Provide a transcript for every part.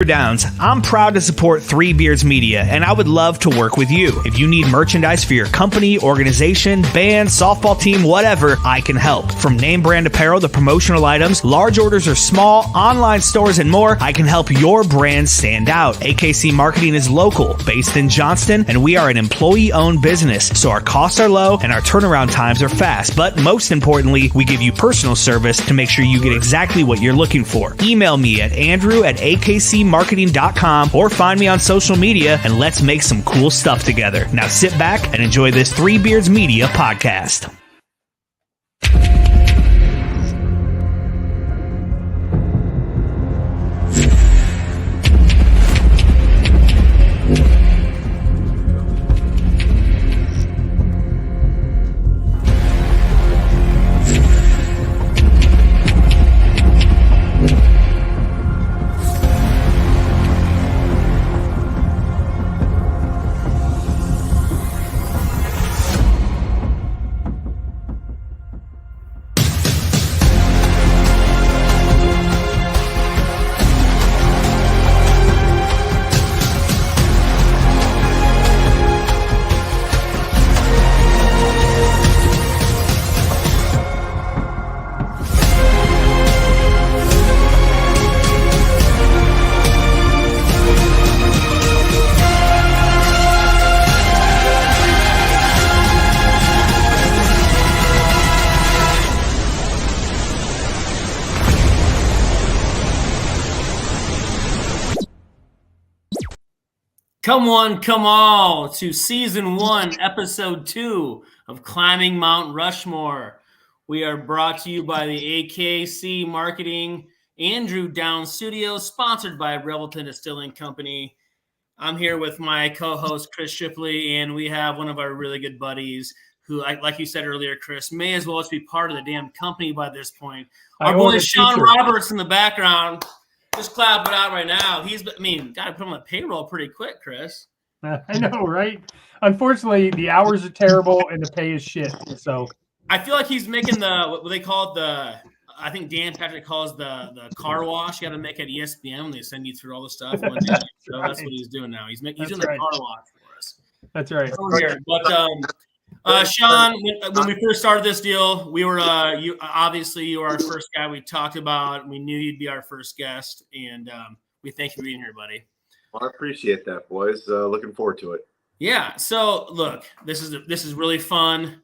Downs. I'm proud to support Three Beards Media, and I would love to work with you. If you need merchandise for your company, organization, band, softball team, whatever, I can help. From name brand apparel to promotional items, large orders or small, online stores, and more, I can help your brand stand out. AKC Marketing is local, based in Johnston, and we are an employee-owned business, so our costs are low and our turnaround times are fast. But most importantly, we give you personal service to make sure you get exactly what you're looking for. Email me at andrew@akcmarketing.com or find me on social media and let's make some cool stuff together. Now sit back and enjoy this Three Beards Media podcast. Come on to Season 1, Episode 2 of Climbing Mount Rushmore. We are brought to you by the AKC Marketing Andrew Downs Studios, sponsored by Revelton Distilling Company. I'm here with my co-host, Chris Shipley, and we have one of our really good buddies who, like you said earlier, Chris, may as well just be part of the damn company by this point. Our boy Sean Roberts in the background. Just clap it out right now. Got to put him on the payroll pretty quick, Chris. I know, right? Unfortunately, the hours are terrible and the pay is shit. So I feel like he's making what they call it I think Dan Patrick calls the car wash. You got to make at ESPN when they send you through all the stuff. So that's what he's doing now. He's doing the car wash for us. That's right. Here. But Sean, when we first started this deal, we were you were our first guy we talked about. We knew you'd be our first guest, and we thank you for being here, buddy. Well, I appreciate that, boys. Looking forward to it. Yeah. So look, this is really fun.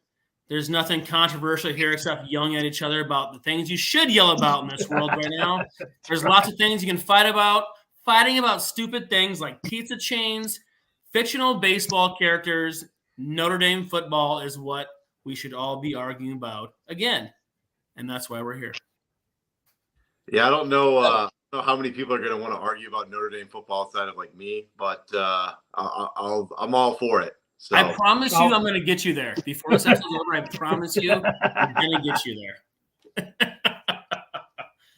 There's nothing controversial here except yelling at each other about the things you should yell about in this world right now. There's lots of things you can fight about. Fighting about stupid things like pizza chains, fictional baseball characters. Notre Dame football is what we should all be arguing about again, and that's why we're here. Yeah, I don't know how many people are going to want to argue about Notre Dame football outside of like me, but I'm all for it. So I promise you, I'm going to get you there before this episode's over. I promise you, I'm going to get you there.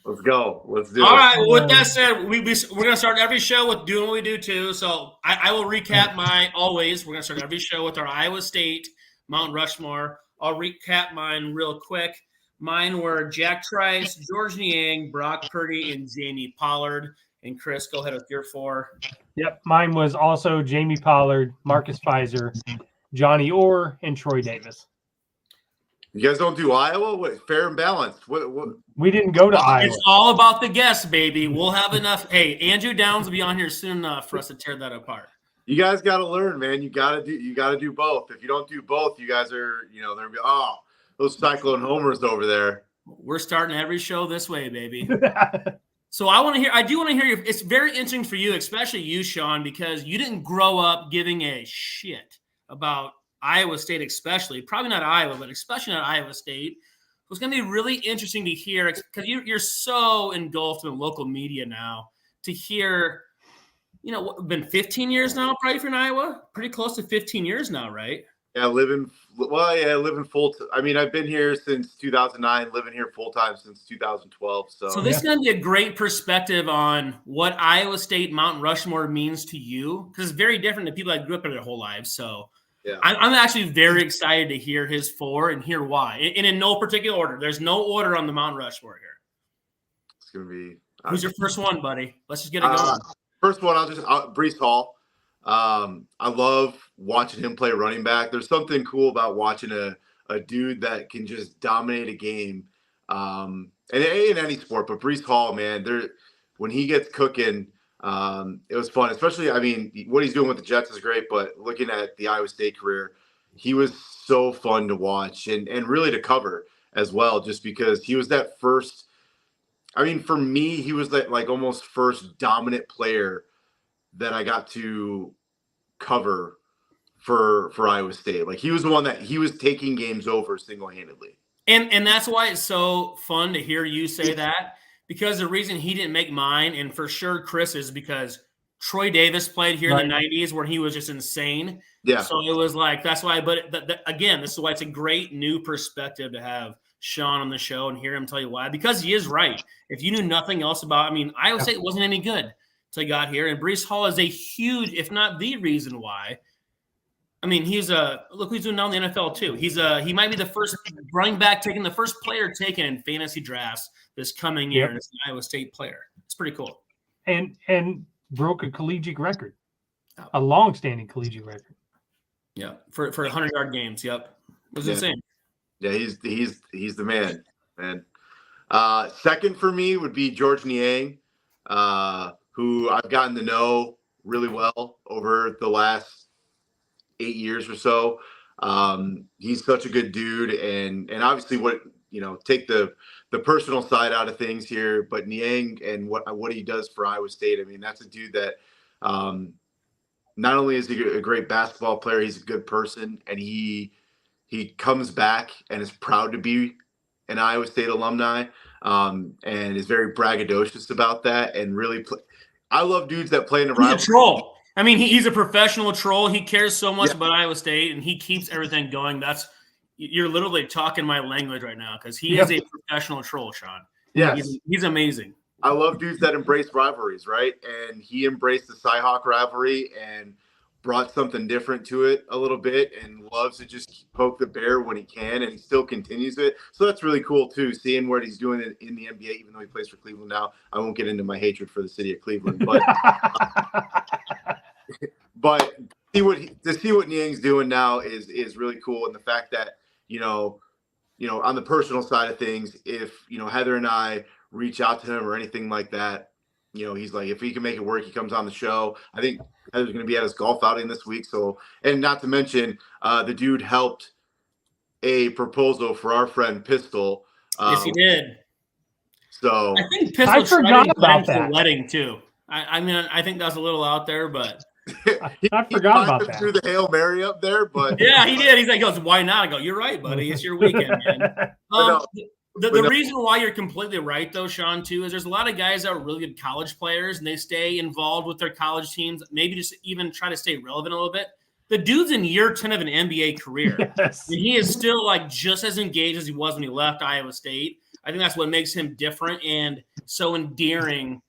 Let's go. Let's do it. All right. Well, with that said, we're going to start every show with doing what we do too. So I will recap we're going to start every show with our Iowa State Mount Rushmore. I'll recap mine real quick. Mine were Jack Trice, George Niang, Brock Purdy, and Jamie Pollard. And Chris, go ahead with your 4. Yep. Mine was also Jamie Pollard, Marcus Pfizer, Johnny Orr, and Troy Davis. You guys don't do Iowa? What, fair and balanced. What? We didn't go to Iowa. It's all about the guests, baby. We'll have enough. Hey, Andrew Downs will be on here soon enough for us to tear that apart. You guys got to learn, man. You got to do both. If you don't do both, you guys are, they're those Cyclone homers over there. We're starting every show this way, baby. So I do want to hear you. It's very interesting for you, especially you, Sean, because you didn't grow up giving a shit about Iowa State, especially. Probably not Iowa, but especially not Iowa State. So it's going to be really interesting to hear, because you're so engulfed in local media now, to hear, been 15 years now, probably for Iowa? Pretty close to 15 years now, right? Yeah, living full. I've been here since 2009, living here full time since 2012. So this is going to be a great perspective on what Iowa State Mount Rushmore means to you, because it's very different than people that grew up there their whole lives. So yeah, I'm actually very excited to hear his 4 and hear why. And in no particular order. There's no order on the Mount Rushmore here. It's going to be. Who's your first one, buddy? Let's just get it going. first one, Breece Hall. I love watching him play running back. There's something cool about watching a dude that can just dominate a game. And in any sport, but Breece Hall, man, when he gets cooking, it was fun. Especially, I mean, what he's doing with the Jets is great, but looking at the Iowa State career, he was so fun to watch and really to cover as well, just because he was that first. I mean, for me, he was that like almost first dominant player that I got to cover for Iowa State. Like he was the one that he was taking games over single-handedly. And that's why it's so fun to hear you say that, because the reason he didn't make mine, and for sure Chris, is because Troy Davis played here in the 90s where he was just insane. Yeah. So it was like, that's why, but again, this is why it's a great new perspective to have Sean on the show and hear him tell you why, because he is right. If you knew nothing else about, I mean, Iowa State wasn't any good until he got here, and Breece Hall is a huge, if not the reason why. I mean, look who's doing now in the NFL too. He might be the first running back taken, the first player taken in fantasy drafts this coming year. And it's an Iowa State player. It's pretty cool. And broke a collegiate record, a long-standing collegiate record. Yeah, for 100-yard games. Yep, it was insane. Yeah, he's the man. Second for me would be George Niang, who I've gotten to know really well over the last 8 years or so. He's such a good dude, and obviously take the personal side out of things here, but Niang and what he does for Iowa State, I mean, that's a dude that not only is he a great basketball player, he's a good person, and he comes back and is proud to be an Iowa State alumni, and is very braggadocious about that, and really I love dudes that play in the rivalry. He's a troll. I mean, he's a professional troll. He cares so much about Iowa State, and he keeps everything going. You're literally talking my language right now, because he is a professional troll, Sean. Yeah, he's amazing. I love dudes that embrace rivalries, right? And he embraced the Cy-Hawk rivalry and brought something different to it a little bit, and loves to just poke the bear when he can, and he still continues it. So that's really cool too, seeing what he's doing in the NBA, even though he plays for Cleveland now. I won't get into my hatred for the city of Cleveland, but but to see what Niang's doing now is really cool, and the fact that on the personal side of things, if Heather and I reach out to him or anything like that, he's like, if he can make it work, he comes on the show. I think Heather's going to be at his golf outing this week. So, and not to mention, the dude helped a proposal for our friend Pistol. Yes, he did. So I think Pistol tried about that wedding too. I mean, I think that's a little out there, but I forgot about that. Threw the Hail Mary up there, but yeah, he did. He goes, why not? I go, you're right, buddy. It's your weekend, man. The reason why you're completely right, though, Sean, too, is there's a lot of guys that are really good college players, and they stay involved with their college teams, maybe just even try to stay relevant a little bit. The dude's in year 10 of an NBA career. Yes. And he is still just as engaged as he was when he left Iowa State. I think that's what makes him different and so endearing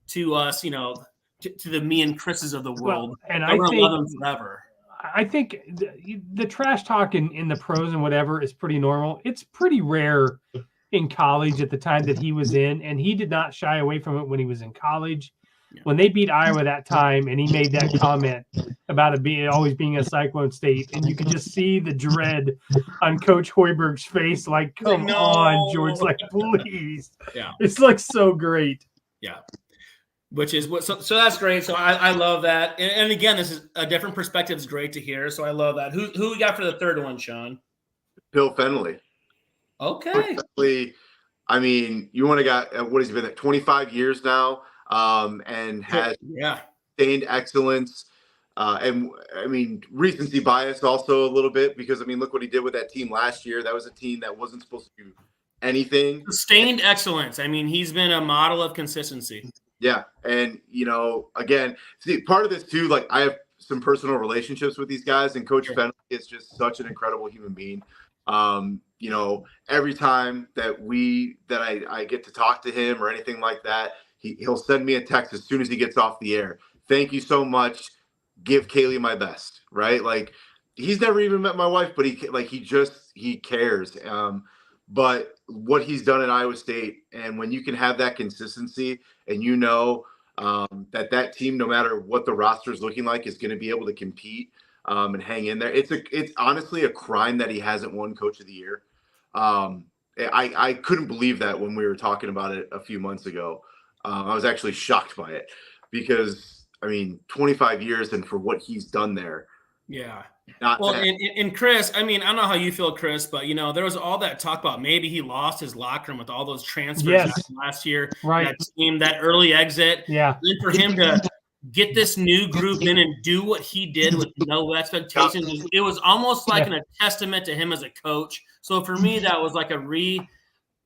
to us, to the me and Chris's of the world. Well, and I think love him forever. I think the trash talk in the pros and whatever is pretty normal. It's pretty rare in college at the time that he was in, and he did not shy away from it when he was in college. Yeah. When they beat Iowa that time, and he made that comment about it always being a Cyclone State, and you could just see the dread on Coach Hoiberg's face, like, come on, George, like, please. Yeah. It's so great. Yeah. Which is what, so that's great. So I love that. And again, this is a different perspective. It's great to hear. So I love that. Who we got for the third one, Sean? Bill Fennelly. Okay. I mean, you want to got what has he been at 25 years now, and has sustained excellence. And I mean, recency bias also a little bit, because I mean, look what he did with that team last year. That was a team that wasn't supposed to do anything. Sustained excellence. I mean, he's been a model of consistency. Yeah, and again, see, part of this too, like I have some personal relationships with these guys, and Coach Fennelly is just such an incredible human being. Every time that I get to talk to him or anything like that, he'll send me a text as soon as he gets off the air. Thank you so much. Give Kaylee my best. Right? Like he's never even met my wife, but he cares. But what he's done at Iowa State, and when you can have that consistency, and that team, no matter what the roster is looking like, is going to be able to compete and hang in there. It's honestly a crime that he hasn't won Coach of the Year. I couldn't believe that when we were talking about it a few months ago. I was actually shocked by it because, I mean, 25 years and for what he's done there. Yeah. And Chris, I mean, I don't know how you feel, Chris, but, there was all that talk about maybe he lost his locker room with all those transfers last year. Right. That team, that early exit. Yeah. And for him to get this new group in and do what he did with no expectations, it was almost like a testament to him as a coach. So for me, that was like him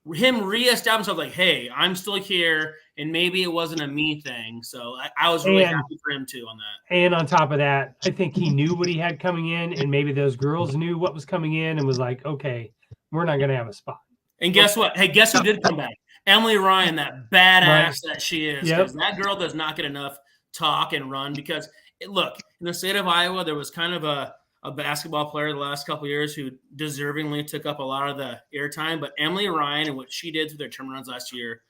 reestablishing himself, like, hey, I'm still here, and maybe it wasn't a me thing. So I was really happy for him too on that. And on top of that, I think he knew what he had coming in, and maybe those girls knew what was coming in and was like, okay, we're not going to have a spot. And guess what? Hey, guess who did come back? Emily Ryan, that badass that she is. Because that girl does not get enough talk and run because, look, in the state of Iowa, there was kind of a basketball player the last couple of years who deservingly took up a lot of the airtime. But Emily Ryan and what she did through their turnarounds last year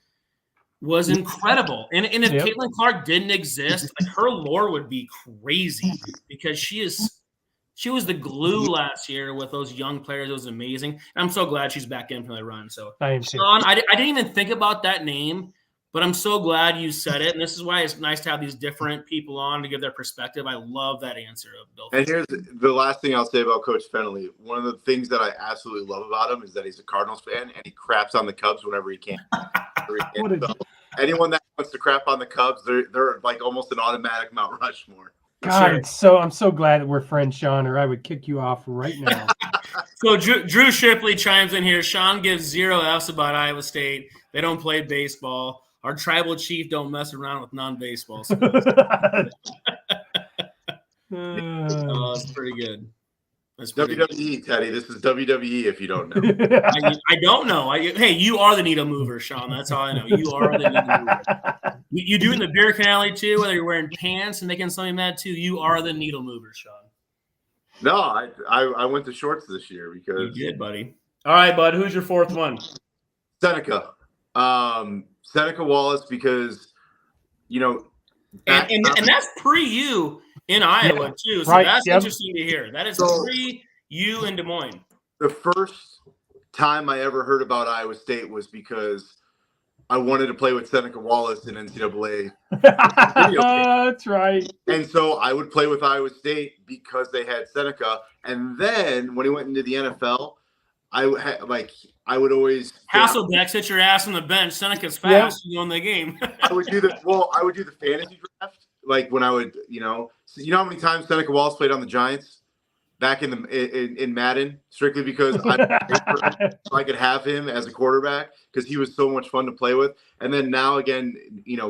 was incredible. And if Caitlin Clark didn't exist, like, her lore would be crazy because she was the glue last year with those young players. It was amazing. And I'm so glad she's back in for the run. So, Sean, I didn't even think about that name, but I'm so glad you said it. And this is why it's nice to have these different people on to give their perspective. I love that answer of Bill. And here's the last thing I'll say about Coach Fennelly. One of the things that I absolutely love about him is that he's a Cardinals fan and he craps on the Cubs whenever he can. So anyone that wants to crap on the Cubs, they're like almost an automatic Mount Rushmore. God, I'm so glad that we're friends, Sean, or I would kick you off right now. So Drew Shipley chimes in here. Sean gives 0 Fs about Iowa State. They don't play baseball. Our tribal chief don't mess around with non-baseball sports. That's pretty good. That's WWE, Teddy. This is WWE if you don't know. I don't know. Hey, you are the needle mover, Sean. That's all I know. You are the needle mover. You do it in the beer can alley too, whether you're wearing pants and making something mad too. You are the needle mover, Sean. No, I went to shorts this year because you did, buddy. All right, bud. Who's your fourth one? Seneca. Seneca Wallace, because and that's pre-you in Iowa too. So that's interesting to hear. That is pre-you in Des Moines. The first time I ever heard about Iowa State was because I wanted to play with Seneca Wallace in NCAA. That's right. And so I would play with Iowa State because they had Seneca. And then when he went into the NFL, I would always Hasselbeck sit your ass on the bench. Seneca's fast. You won the game. I would do the fantasy draft. Like when I would, so how many times Seneca Wallace played on the Giants back in Madden, strictly because I could have him as a quarterback because he was so much fun to play with. And then now again,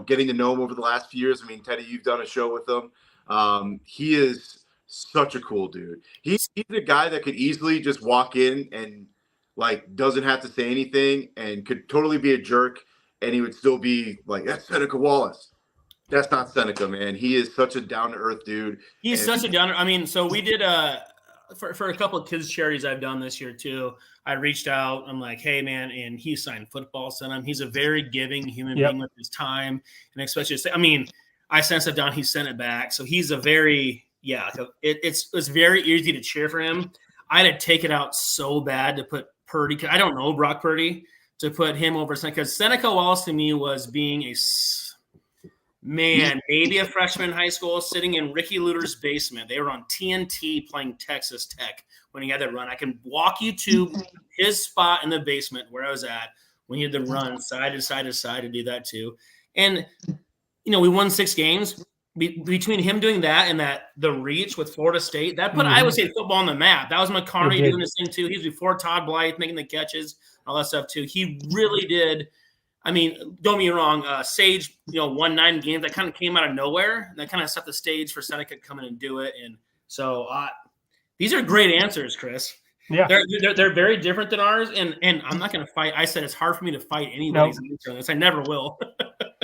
getting to know him over the last few years. I mean, Teddy, you've done a show with him. He is such a cool dude. He's a guy that could easily just walk in and doesn't have to say anything and could totally be a jerk, and he would still be like, that's Seneca Wallace. That's not Seneca, man. He is such a down-to-earth dude. He's such a down. I mean, so we did for a couple of kids charities I've done this year too. I reached out. I'm like, hey man, and he signed football. Sent him. He's a very giving human being with his time, and especially, I sent stuff down. He sent it back. So he's a very it's very easy to cheer for him. I had to take it out so bad to put Purdy. Cause I don't know Brock Purdy, to put him over Seneca, because Seneca Wallace to me was being maybe a freshman in high school sitting in Ricky Luter's basement. They were on TNT playing Texas Tech when he had that run. I can walk you to his spot in the basement where I was at when he had the run side to side to side to do that too. And, we won 6 games. Between him doing that and the reach with Florida State, that put Iowa State football on the map. That was McCarney doing this thing too. He was before Todd Blythe making the catches, all that stuff too. He really did. I mean, don't get me wrong. Sage, won 9 games. That kind of came out of nowhere. That kind of set the stage for Seneca to come in and do it. And so these are great answers, Chris. Yeah, they're very different than ours. And I'm not going to fight. I said it's hard for me to fight anybody's answer on this. I never will.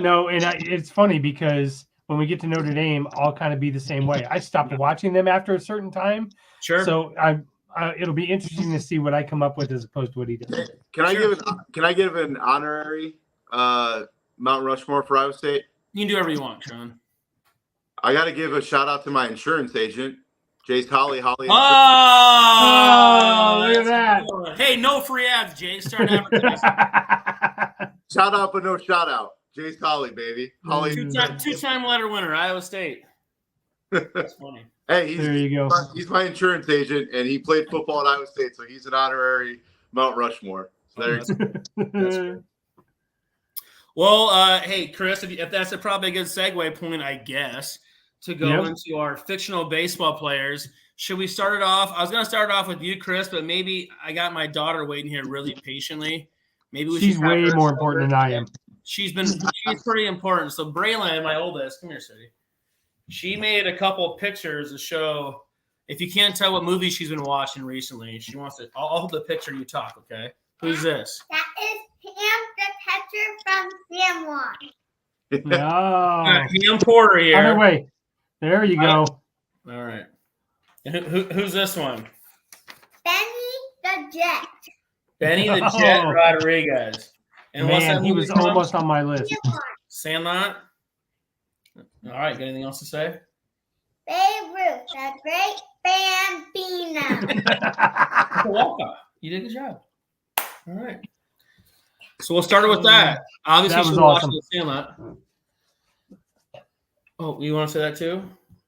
No, and it's funny because when we get to Notre Dame, I'll kind of be the same way. I stopped watching them after a certain time. Sure. So it'll be interesting to see what I come up with as opposed to what he does. Can I give an honorary Mount Rushmore for Iowa State? You can do whatever you want, Sean. I got to give a shout out to my insurance agent, Jace Holly. Oh, look at that. Cool. Hey, no free ads, Jay. Start advertising. Shout out, but no shout out. Jace Holly, baby. Holly. Two-time letter winner, Iowa State. That's funny. Hey, there you go. He's my insurance agent, and he played football at Iowa State, so he's an honorary Mount Rushmore. So there you go. That's great. Well, hey, Chris, if that's probably a good segue point, I guess, to go into our fictional baseball players. Should we start it off? I was going to start it off with you, Chris, but maybe I got my daughter waiting here really patiently. Maybe she's way more important than I am. She's pretty important. So Braylon, my oldest, come here, City. She made a couple of pictures to show. If you can't tell what movie she's been watching recently, she wants to. I'll hold the picture and you talk, okay? Who's this? That is Pam, the catcher from San Juan. No. Ham Porter here. Other way. There you go. All right. And who's this one? Benny the Jet. Benny the Jet Rodriguez. And what's that Man, he was movie called? almost on my list. Sandlot. All right. Got anything else to say? Babe Ruth, the great Bambino. Walker. You did a good job. All right. So we'll start with that. Obviously, That was she's awesome. watching the Sandlot. Oh, you want to say that too?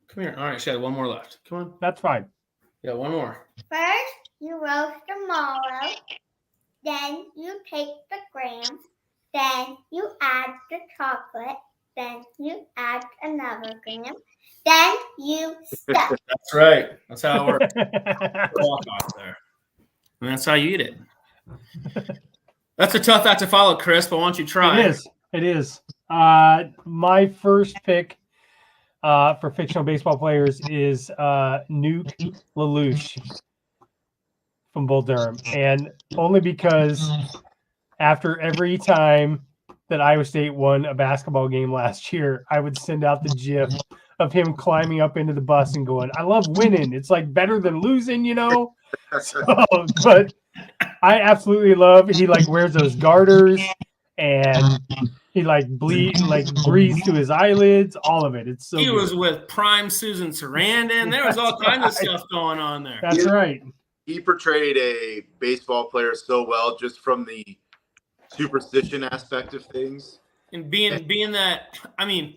Come here. All right, she had one more left. Come on. That's fine. Yeah, one more. First, you roast the mallow. Then you take the grams. Then you add the chocolate. Then you add another gram. Then you stuff. That's right. That's how it works. Walk off there. And that's how you eat it. That's a tough act to follow, Chris, but why don't you try? It is. My first pick for fictional baseball players is Nuke LaLoosh from Bull Durham. And only because after every time that Iowa State won a basketball game last year, I would send out the GIF of him climbing up into the bus and going, I love winning. It's like better than losing, you know? So, but I absolutely love, he like wears those garters and he breathes to his eyelids, all of it. It's so He good. was with prime Susan Sarandon. There was all kinds of stuff going on there. That's right. He portrayed a baseball player so well just from the superstition aspect of things. And being that, I mean,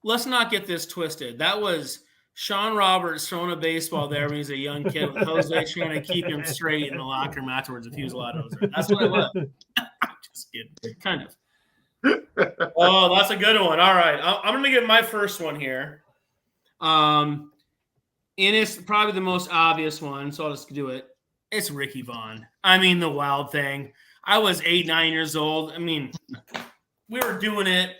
let's not get this twisted. That was Sean Roberts throwing a baseball there when he was a young kid with Jose trying to keep him straight in the locker room afterwards if he was allowed to. That's what it was. Just kidding. Kind of. Oh, that's a good one. All right. I'm going to get my first one here. And it's probably the most obvious one, so I'll just do it. It's Ricky Vaughn. I mean, the Wild Thing. I was 8, 9 years old. I mean, we were doing it.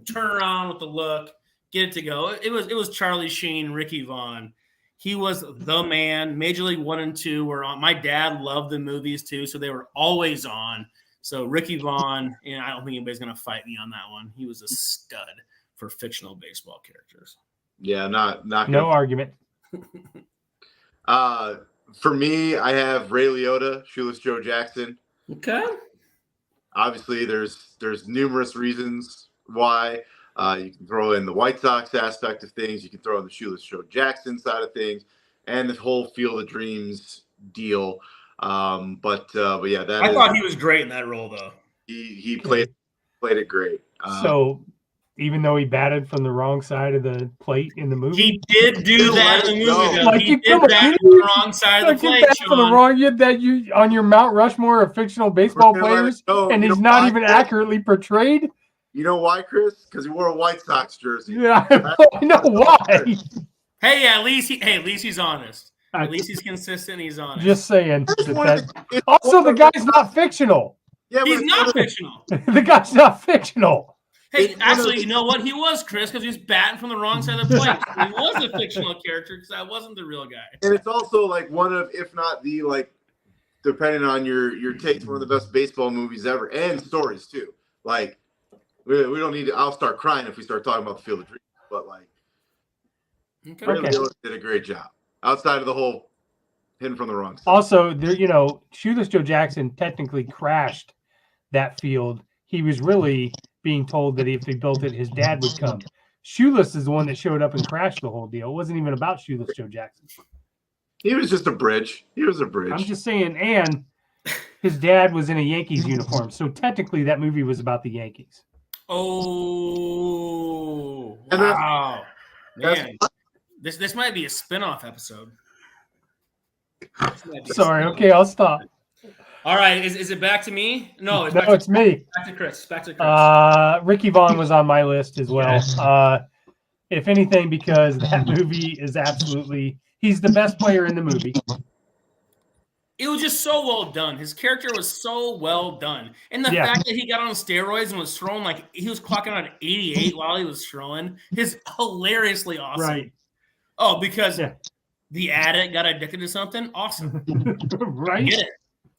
Turn around with the look. Get it to go. It was Charlie Sheen, Ricky Vaughn. He was the man. Major League 1 and 2 were on. My dad loved the movies too, so they were always on. So Ricky Vaughn, and I don't think anybody's going to fight me on that one. He was a stud for fictional baseball characters. Yeah, not No argument. For me, I have Ray Liotta, Shoeless Joe Jackson. Okay. Obviously, there's numerous reasons why. You can throw in the White Sox aspect of things. You can throw in the Shoeless Joe Jackson side of things, and the whole Field of Dreams deal. But yeah, I thought he was great in that role, though. He played it great. So even though he batted from the wrong side of the plate in the movie, He did do that in the movie, though. Like, He you did come that on, from the wrong side of the plate, for the Sean. wrong, you on your Mount Rushmore of fictional baseball We're gonna let players, it go. and You he's know not why, even Chris? accurately portrayed. You know why, Chris? Because he wore a White Sox jersey. Yeah, I know why. Hey, at least he's honest. At least he's consistent. He's honest. Just saying. It's Also, the guy's not fictional. Yeah, but He's it's not one of- fictional. The guy's not fictional. Hey, It's one of actually, the- you know what? He was, Chris, because he was batting from the wrong side of the plate. He was a fictional character because I wasn't the real guy. And it's also like one of, if not the, like, depending on your takes, one of the best baseball movies ever, and stories too. Like, we don't need to. I'll start crying if we start talking about the Field of Dreams. But like, Okay. Ray Okay. Liotta did a great job outside of the whole hitting from the wrong side. Also, Shoeless Joe Jackson technically crashed that field. He was really being told that if he built it, his dad would come. Shoeless is the one that showed up and crashed the whole deal. It wasn't even about Shoeless Joe Jackson. He was just a bridge. He was a bridge. I'm just saying, and his dad was in a Yankees uniform, so technically that movie was about the Yankees. Oh, wow. Man, this might be a spin-off episode. Sorry, okay, I'll stop. All right, is it back to me? No, it's me. Back to Chris. Ricky Vaughn was on my list as well. If anything, because that movie is he's the best player in the movie. It was just so well done. His character was so well done. And the fact that he got on steroids and was throwing like he was clocking out 88 while he was throwing is hilariously awesome. Right. Oh, because the addict got addicted to something? Awesome. Right. Get it.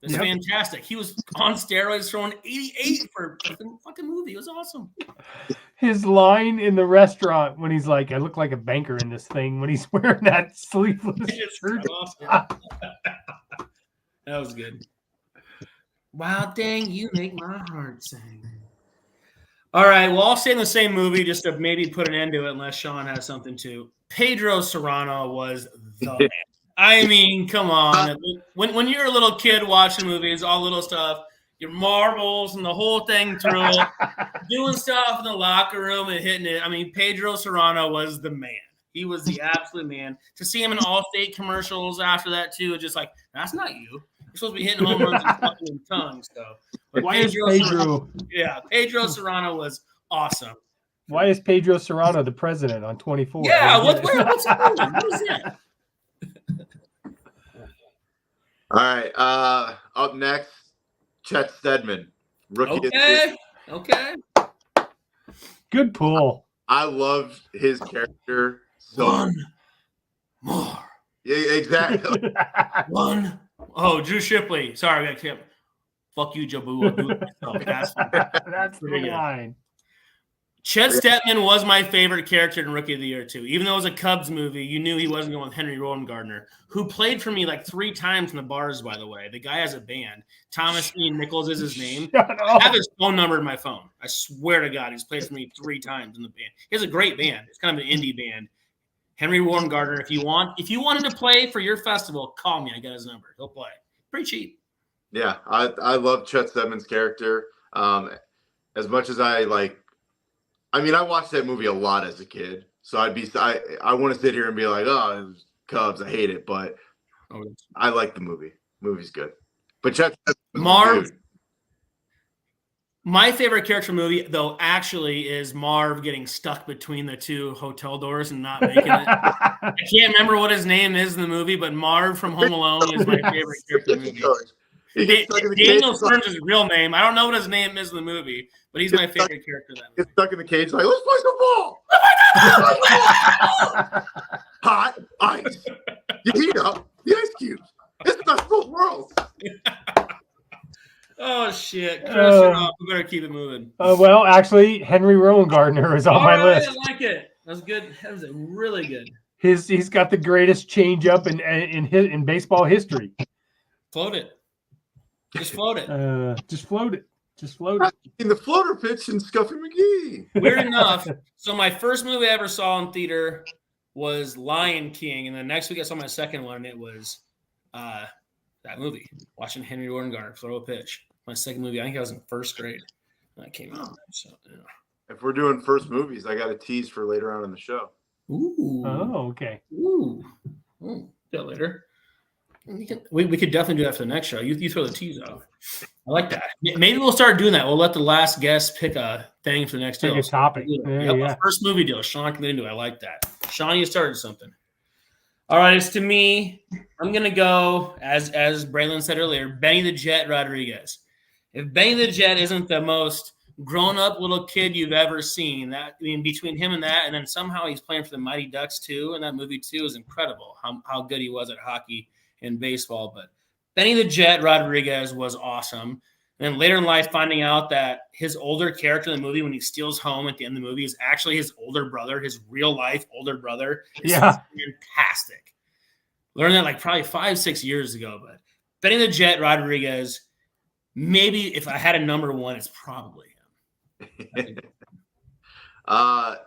It's fantastic. He was on steroids throwing 88 for a fucking movie. It was awesome. His line in the restaurant when he's like, I look like a banker in this thing, when he's wearing that sleeveless shirt. That was good. Wow, dang, you make my heart sing. All right, well, I'll stay in the same movie just to maybe put an end to it unless Sean has something to. Pedro Serrano was the man. I mean, come on. When you're a little kid watching movies, all little stuff, your marbles and the whole thing through it, doing stuff in the locker room and hitting it. I mean, Pedro Serrano was the man. He was the absolute man. To see him in Allstate commercials after that, too, it's just like, that's not you. You're supposed to be hitting home runs and fucking tongues. So. But why is Pedro? Pedro Serrano was awesome. Why is Pedro Serrano the president on 24? Yeah, what's going on? What is that? All right. Up next, Chet Steadman, rookie. Okay. Good pull. I loved his character. One more. Yeah, exactly. One. Oh, Drew Shipley. Sorry, I can't. Fuck you, Jabu. I'll do it myself. That's the line. Chet Steadman was my favorite character in Rookie of the Year, too. Even though it was a Cubs movie, you knew he wasn't going with Henry Rowengartner, who played for me like 3 times in the bars, by the way. The guy has a band. Thomas Ian Nichols is his name. I have his phone number in my phone. I swear to God, he's played for me 3 times in the band. He has a great band. It's kind of an indie band. Henry Rowengartner, if you wanted to play for your festival, call me. I got his number. He'll play. Pretty cheap. Yeah, I love Chet Steadman's character. As much as I watched that movie a lot as a kid, so I want to sit here and be like, oh, it was Cubs, I hate it, but I like the movie. Movie's good. But Chet Marv, my favorite character movie, though, actually is Marv getting stuck between the 2 hotel doors and not making it. I can't remember what his name is in the movie, but Marv from Home Alone is my favorite character in the movie. Daniel Stern's his real name. I don't know what his name is in the movie, but he's my favorite character in that movie. Gets stuck in the cage like, let's play some ball. Hot ice. You heat up the ice cubes. It's the best of both worlds. Oh, shit. Chris, we better keep it moving. Well, actually, Henry Rowengartner is on my list. I like it. That was good. That was really good. He's got the greatest changeup in baseball history. Float it. Just float it. Just float it. Just float it. In the floater pitch in Scuffy McGee. Weird enough. So my first movie I ever saw in theater was Lion King, and the next week I saw my second one. It was that movie, watching Henry Rowengartner throw a pitch. My second movie, I think I was in first grade when that came out. So, yeah. If we're doing first movies, I got a tease for later on in the show. Ooh. Oh, okay. Ooh. That later. We could definitely do that for the next show. You throw the tease out. I like that. Maybe we'll start doing that. We'll let the last guest pick a thing for the next deal. Pick a topic. Yeah. First movie deal. Sean can get into it. I like that. Sean, you started something. All right, it's to me. I'm gonna go as Braylon said earlier. Benny the Jet Rodriguez. If Benny the Jet isn't the most grown-up little kid you've ever seen, between him and that, and then somehow he's playing for the Mighty Ducks too, and that movie too is incredible. How good he was at hockey and baseball. But Benny the Jet Rodriguez was awesome. And then later in life, finding out that his older character in the movie, when he steals home at the end of the movie, is actually his older brother, his real life older brother. It's fantastic. Learned that like probably 5-6 years ago. But Benny the Jet Rodriguez, maybe if I had a number 1, it's probably him.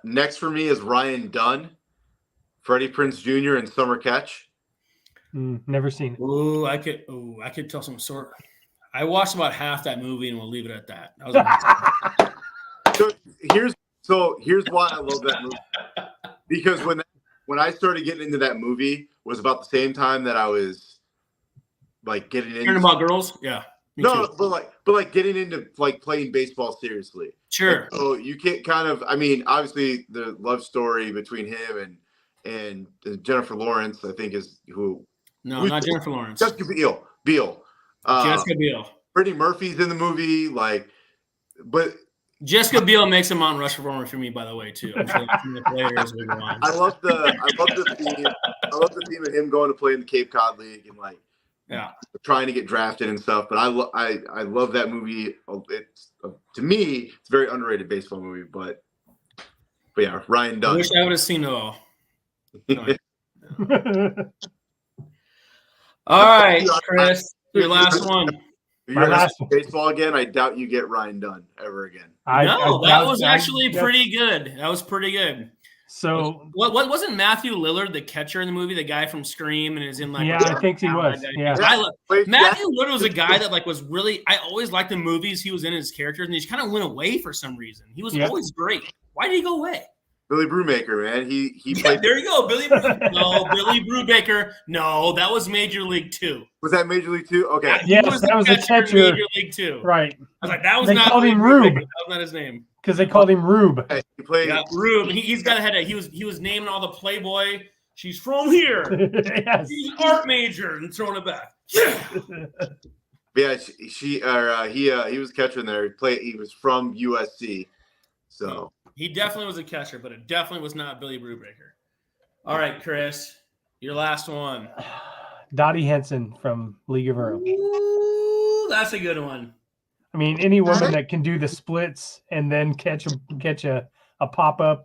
Next for me is Ryan Dunn, Freddie Prinze Jr. and Summer Catch. Never seen it. Ooh, I could tell some sort. I watched about half that movie, and we'll leave it at that. That was amazing. Here's why I love that movie. Because when I started getting into that movie was about the same time that I was like getting into Hearing about girls, yeah. No, too. but like getting into like playing baseball seriously. Sure. And so you can't obviously the love story between him and Jennifer Lawrence, I think is who. No, not Jennifer Lawrence. Jessica Biel. Jessica Biel. Brittany Murphy's in the movie, but Jessica Biel makes a Mount Rushmore for me, by the way, too. I'm sure the players will go on. I love the theme. I love the theme of him going to play in the Cape Cod League and trying to get drafted and stuff. But I love that movie. It's to me, it's a very underrated baseball movie. But yeah, Ryan Dunn. I wish I would have seen it all. All right, Chris, your last one. If you're asking baseball again, I doubt you get Ryan Dunn ever again. That was actually pretty good. That was pretty good. So what wasn't Matthew Lillard the catcher in the movie, the guy from Scream, and is in like I think he was. Yeah, Matthew Lillard was a guy that like was really. I always liked the movies he was in his characters, and he kind of went away for some reason. He was always great. Why did he go away? Billy Brubaker, man. He played. There you go, Billy. No, Billy Brubaker. No, that was Major League 2. Was that Major League 2? Okay. Yes, that was the catcher. Major League 2. Right. I was like, that was they not. Called him Rube. Rube. That was not his name. Because they called him Rube. Hey, he played. Yeah, Rube. He's got a head. He was naming all the Playboy. She's from here. Yes. She's an art major and throwing it back. Yeah. He was catching there. He was from USC. So. He definitely was a catcher, but it definitely was not Billy Brubaker. All right, Chris, your last one. Dottie Henson from League of Her Own. Ooh, that's a good one. I mean, any woman that can do the splits and then catch a pop up,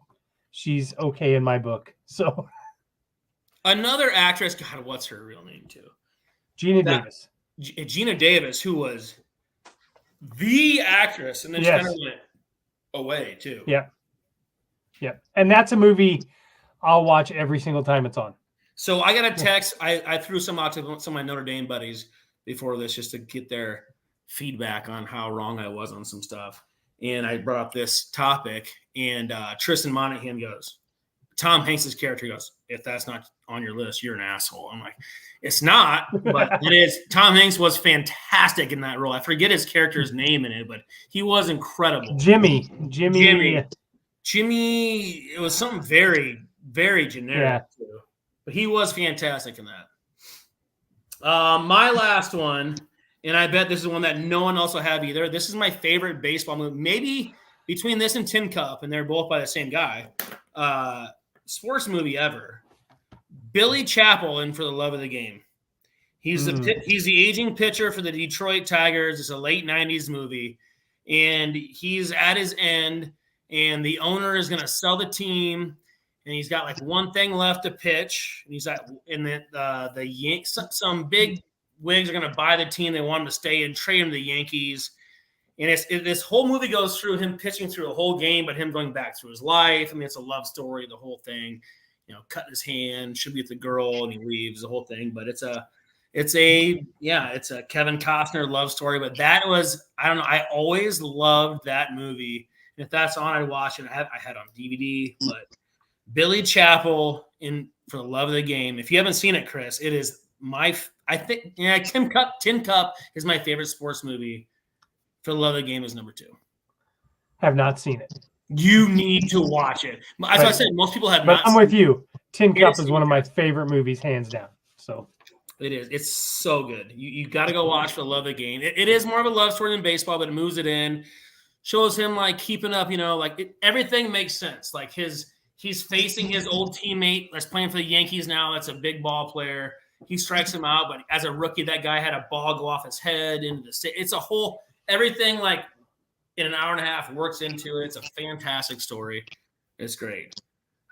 she's okay in my book. So another actress, God, what's her real name too? Gina Davis. Gina Davis, who was the actress, and then she kind of went away too. Yeah. And that's a movie I'll watch every single time it's on. So I got a text. I threw some out to some of my Notre Dame buddies before this just to get their feedback on how wrong I was on some stuff. And I brought up this topic, and Tristan Monahan goes, Tom Hanks' character goes, if that's not on your list, you're an asshole. I'm like, it's not, but it is. Tom Hanks was fantastic in that role. I forget his character's name in it, but he was incredible. Jimmy. It was something very, very generic too, but he was fantastic in that. My last one, and I bet this is one that no one else will have either. This is my favorite baseball movie, maybe between this and Tin Cup, and they're both by the same guy. Sports movie ever. Billy Chappell in For the Love of the Game. He's the aging pitcher for the Detroit Tigers. It's a late 90s movie, and he's at his end. And the owner is going to sell the team, and he's got like one thing left to pitch. And he's at, and the Yankees, some big wigs are going to buy the team. They want him to stay and trade him to the Yankees. And this whole movie goes through him pitching through a whole game, but him going back through his life. I mean, it's a love story, the whole thing. You know, cutting his hand, should be with the girl, and he leaves, the whole thing. But it's a Kevin Costner love story. But that was, I don't know, I always loved that movie. And if that's on, I'd watch it. I had it on DVD, but Billy Chappell in For the Love of the Game. If you haven't seen it, Chris, it is Tin Cup is my favorite sports movie. For the Love of the Game is number 2. Have not seen it. You need to watch it. As I said, most people have not. But I'm with you. Tin Cup is one of my favorite movies, hands down. So it is. It's so good. You got to go watch For the Love of the Game. It is more of a love story than baseball, but it moves it in. Shows him like keeping up, everything makes sense. Like he's facing his old teammate that's playing for the Yankees now. That's a big ball player. He strikes him out, but as a rookie, that guy had a ball go off his head into the. It's a whole everything like in an hour and a half works into it. It's a fantastic story. It's great.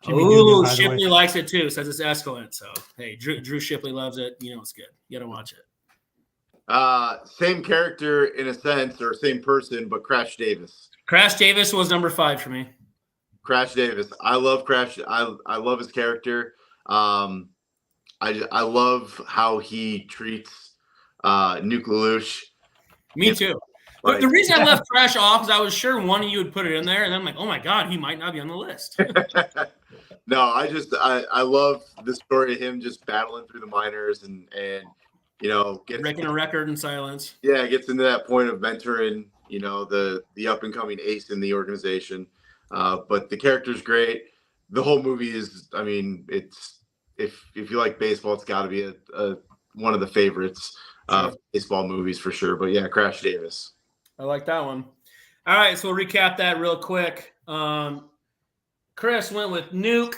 Oh, Shipley likes it too. Says it's excellent. So hey, Drew Shipley loves it. It's good. You gotta watch it. Same character in a sense, or same person, but Crash Davis. Crash Davis was number 5 for me. Crash Davis. I love Crash. I love his character. I love how he treats Nuke Lelouch. Me too. But the reason I left Crash off is I was sure one of you would put it in there, and then I'm like, oh my God, he might not be on the list. No, I love the story of him just battling through the minors and breaking a record in silence. Yeah, gets into that point of mentoring, the up and coming ace in the organization. But the character's great. The whole movie is, I mean, it's if you like baseball, it's got to be a one of the favorites baseball movies for sure. But yeah, Crash Davis. I like that one. All right, so we'll recap that real quick. Chris went with Nuke,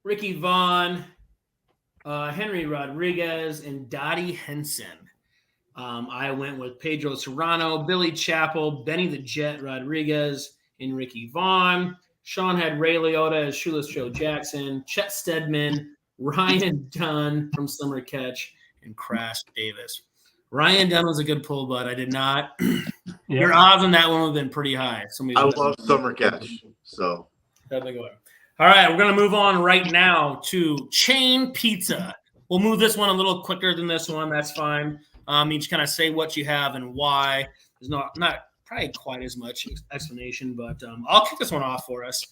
Ricky Vaughn, Henry Rodriguez, and Dottie Henson. I went with Pedro Serrano, Billy Chappell, Benny the Jet Rodriguez, and Ricky Vaughn. Sean had Ray Liotta as Shoeless Joe Jackson, Chet Stedman, Ryan Dunn from Summer Catch, and Crash Davis. Ryan Dunn was a good pull, but I did not. Yeah. Your odds on that one would have been pretty high. I love Summer Catch, so. All right, we're going to move on right now to Chain Pizza. We'll move this one a little quicker than this one. That's fine. You just kind of say what you have and why. There's not probably quite as much explanation, but I'll kick this one off for us.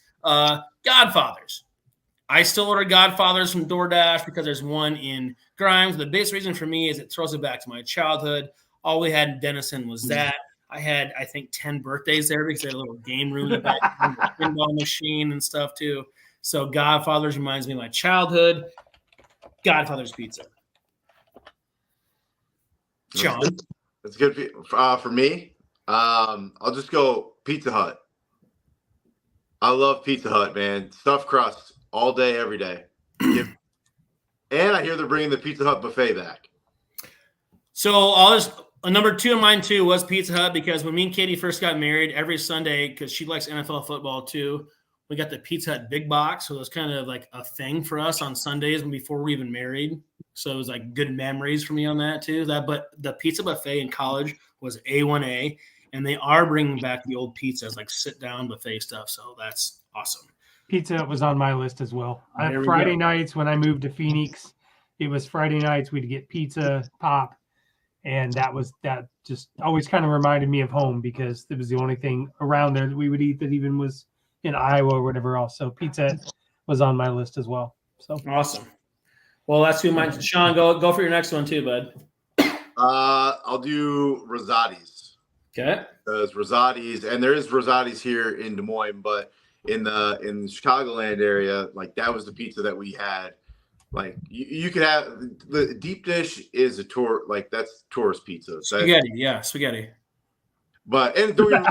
Godfathers. I still order Godfathers from DoorDash because there's one in Grimes. The biggest reason for me is it throws it back to my childhood. All we had in Denison was that. I had, I think, 10 birthdays there because they had a little game room in the back, a pinball machine and stuff too. So Godfathers reminds me of my childhood. Godfather's Pizza. Sean? That's good for me. I'll just go Pizza Hut. I love Pizza Hut, man. Stuffed crust all day, every day. And I hear they're bringing the Pizza Hut buffet back. So number 2 of mine too was Pizza Hut because when me and Katie first got married, every Sunday, because she likes NFL football too, we got the Pizza Hut big box. So it was kind of like a thing for us on Sundays before we even married. So it was like good memories for me on that too. But the pizza buffet in college was A1A, and they are bringing back the old pizzas, like sit down buffet stuff. So that's awesome. Pizza was on my list as well. Friday nights when I moved to Phoenix, it was Friday nights we'd get pizza, pop. And that just always kind of reminded me of home because it was the only thing around there that we would eat that even was in Iowa or whatever else. So pizza was on my list as well. So awesome. Well, that's who mine. Sean, go for your next one too, bud. I'll do Rosati's. Okay. Because Rosati's, and there is Rosati's here in Des Moines, but in the Chicagoland area, like that was the pizza that we had. Like you could have the deep dish is a tour, like that's tourist pizza. Spaghetti. But and don't get me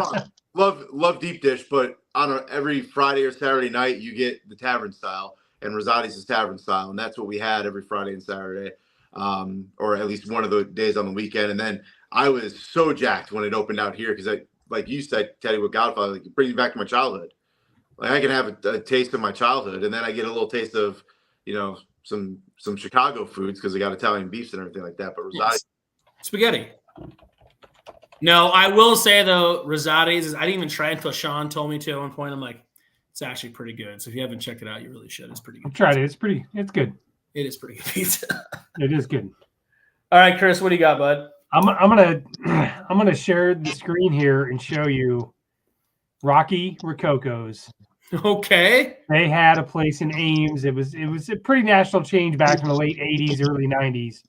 wrong, love deep dish, but on every Friday or Saturday night you get the tavern style, and Rosati's is tavern style, and that's what we had every Friday and Saturday, or at least one of the days on the weekend. And then I was so jacked when it opened out here because like you said, Teddy, with Godfather, like, it brings me back to my childhood. Like I can have a taste of my childhood, and then I get a little taste of some Chicago foods because they got Italian beefs and everything like that. But Rosati's, spaghetti. No, I will say though, Rosati's I didn't even try until Sean told me to at one point. I'm like, it's actually pretty good. So if you haven't checked it out, you really should. It's pretty good. I've tried it. It's good. It is pretty good pizza. It is good. All right, Chris, what do you got, bud? I'm gonna share the screen here and show you Rocky Rococo's. Okay. They had a place in Ames. It was a pretty national change back in the late 80s, early 90s.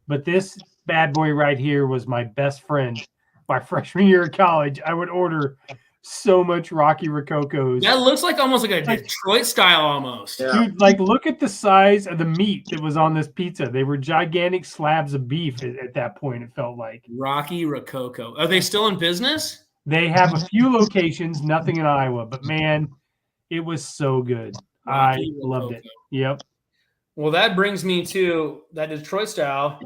But this bad boy right here was my best friend. My freshman year of college, I would order so much Rocky Rococo's. That looks like almost like a Detroit style almost. Yeah. Dude, like look at the size of the meat that was on this pizza. They were gigantic slabs of beef at that point, it felt like. Rocky Rococo. Are they still in business? They have a few locations, nothing in Iowa, but man, it was so good. I loved it. Yep. Well, that brings me to that Detroit style.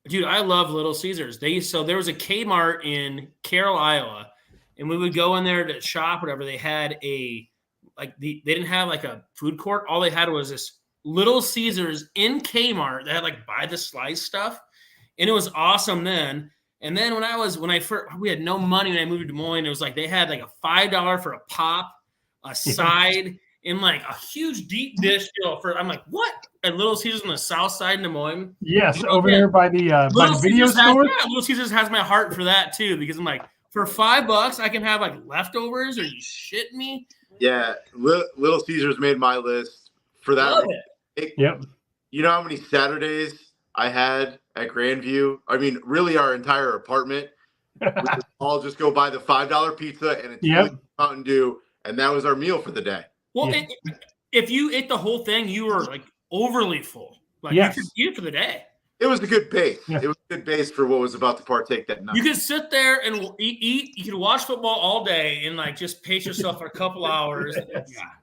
Dude, I love Little Caesars. There was a Kmart in Carroll, Iowa, and we would go in there to shop, whatever. They had they didn't have like a food court. All they had was this Little Caesars in Kmart. They had like buy the slice stuff, and it was awesome then. And then we had no money when I moved to Des Moines. It was like they had like a $5 for a pop, a side, and like a huge deep dish deal for. I'm like, what? At Little Caesars on the south side in Des Moines. Yes, over there by the video store. Little Caesars has my heart for that too, because I'm like, for $5 I can have like leftovers. Are you shitting me? Yeah, Little Caesars made my list for that. Love Yep. You know how many Saturdays I had at Grandview? I mean, really, our entire apartment. We would all just go buy the $5 pizza and a Mountain Dew, and that was our meal for the day. Well, if you ate the whole thing, you were like overly full. Like you could eat it for the day. It was a good base. Yeah. It was a good base for what was about to partake that night. You could sit there and eat. You could watch football all day and like just pace yourself for a couple hours.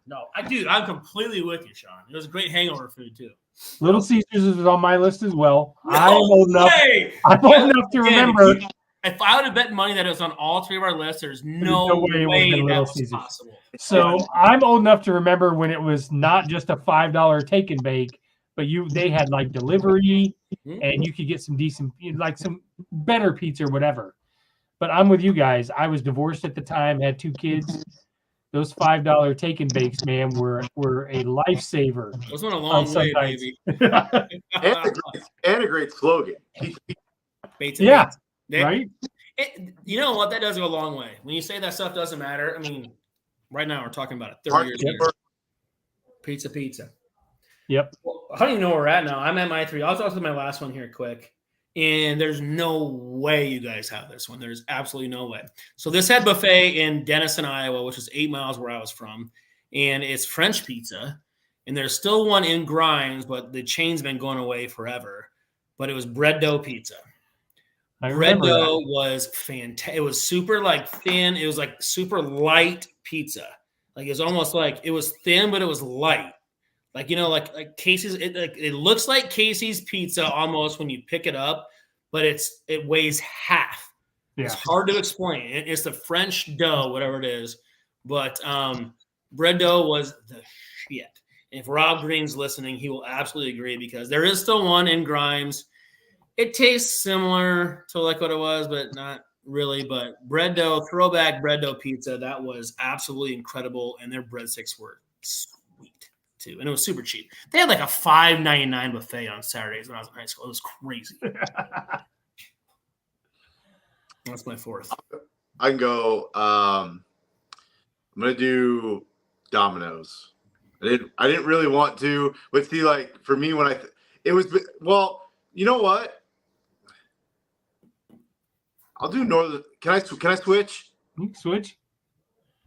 I'm completely with you, Sean. It was great hangover food too. Little Caesars is on my list as well. I'm old enough to remember. If I would have bet money that it was on all three of our lists, there's no way that was possible. So I'm old enough to remember when it was not just a $5 take and bake, but they had like delivery, and you could get some decent, like some better pizza or whatever. But I'm with you guys. I was divorced at the time, had 2 kids. Those $5 take and bakes, man, were a lifesaver. Those went a long way, baby. and a great slogan. Yeah. Right? You know what? That does go a long way. When you say that stuff doesn't matter, I mean, right now we're talking about it 30 years later. Pizza. Yep. Well, how do you know where we're at now? I'm at my 3. I'll talk to my last one here quick. And there's no way you guys have this one. There's absolutely no way. So this had buffet in Denison, Iowa, which is 8 miles where I was from. And it's French pizza. And there's still one in Grimes, but the chain's been going away forever. But it was bread dough pizza. Bread dough was fantastic. It was super like thin. It was like super light pizza. Like it was almost like it was thin, but it was light. Like, you know, like Casey's. It looks like Casey's pizza almost when you pick it up, but it weighs half. Yeah. It's hard to explain. It's the French dough, whatever it is. But bread dough was the shit. And if Rob Green's listening, he will absolutely agree because there is still one in Grimes. It tastes similar to like what it was, but not really. But bread dough, throwback bread dough pizza, that was absolutely incredible. And their breadsticks were sweet too. And it was super cheap. They had like a $5.99 buffet on Saturdays when I was in high school. It was crazy. That's my 4th. I can go. I'm gonna do Domino's. I didn't really want to, but see, like for me, when it was you know what? I'll do Northern. Can I switch? You can switch.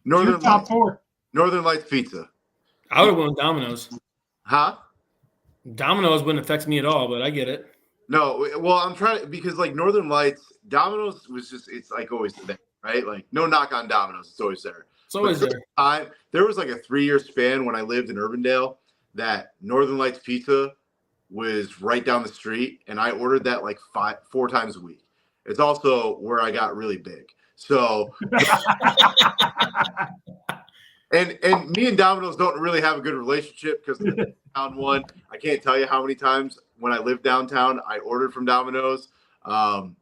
Northern top 4. Northern Lights Pizza. I would have gone Domino's. Huh? Domino's wouldn't affect me at all, but I get it. No, well, I'm trying because like Northern Lights, Domino's was just it's like always there, right? Like no knock on Domino's, it's always there. It's always there. There was like a 3-year span when I lived in Urbandale that Northern Lights Pizza was right down the street, and I ordered that like 4 times a week. It's also where I got really big. So, and me and Domino's don't really have a good relationship because the downtown one, I can't tell you how many times when I lived downtown, I ordered from Domino's, and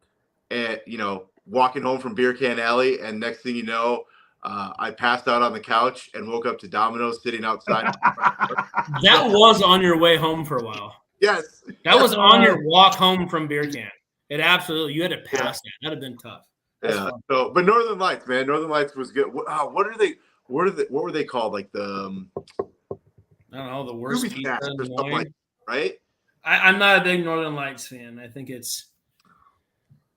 walking home from Beer Can Alley, and next thing you know, I passed out on the couch and woke up to Domino's sitting outside. That was on your way home for a while. Yes. That was on your walk home from Beer Can. It absolutely, you had to pass that. That'd have been tough. That's fun. So, but Northern Lights, man, Northern Lights was good. What were they called? Like the I don't know, the worst pizza in Des Moines. Like, right? I'm not a big Northern Lights fan. I think it's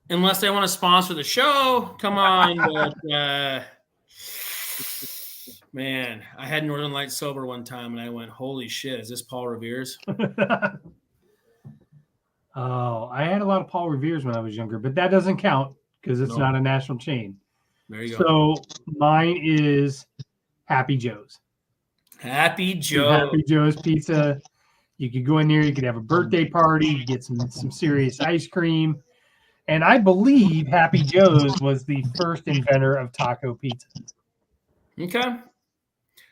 unless they want to sponsor the show, come on. But man, I had Northern Lights sober one time, and I went, "Holy shit, is this Paul Revere's?" Oh, I had a lot of Paul Revere's when I was younger, but that doesn't count because it's not a national chain. There you go. So mine is Happy Joe's. Happy Joe. Happy Joe's Pizza. You could go in there, you could have a birthday party, get some serious ice cream. And I believe Happy Joe's was the first inventor of taco pizza. Okay.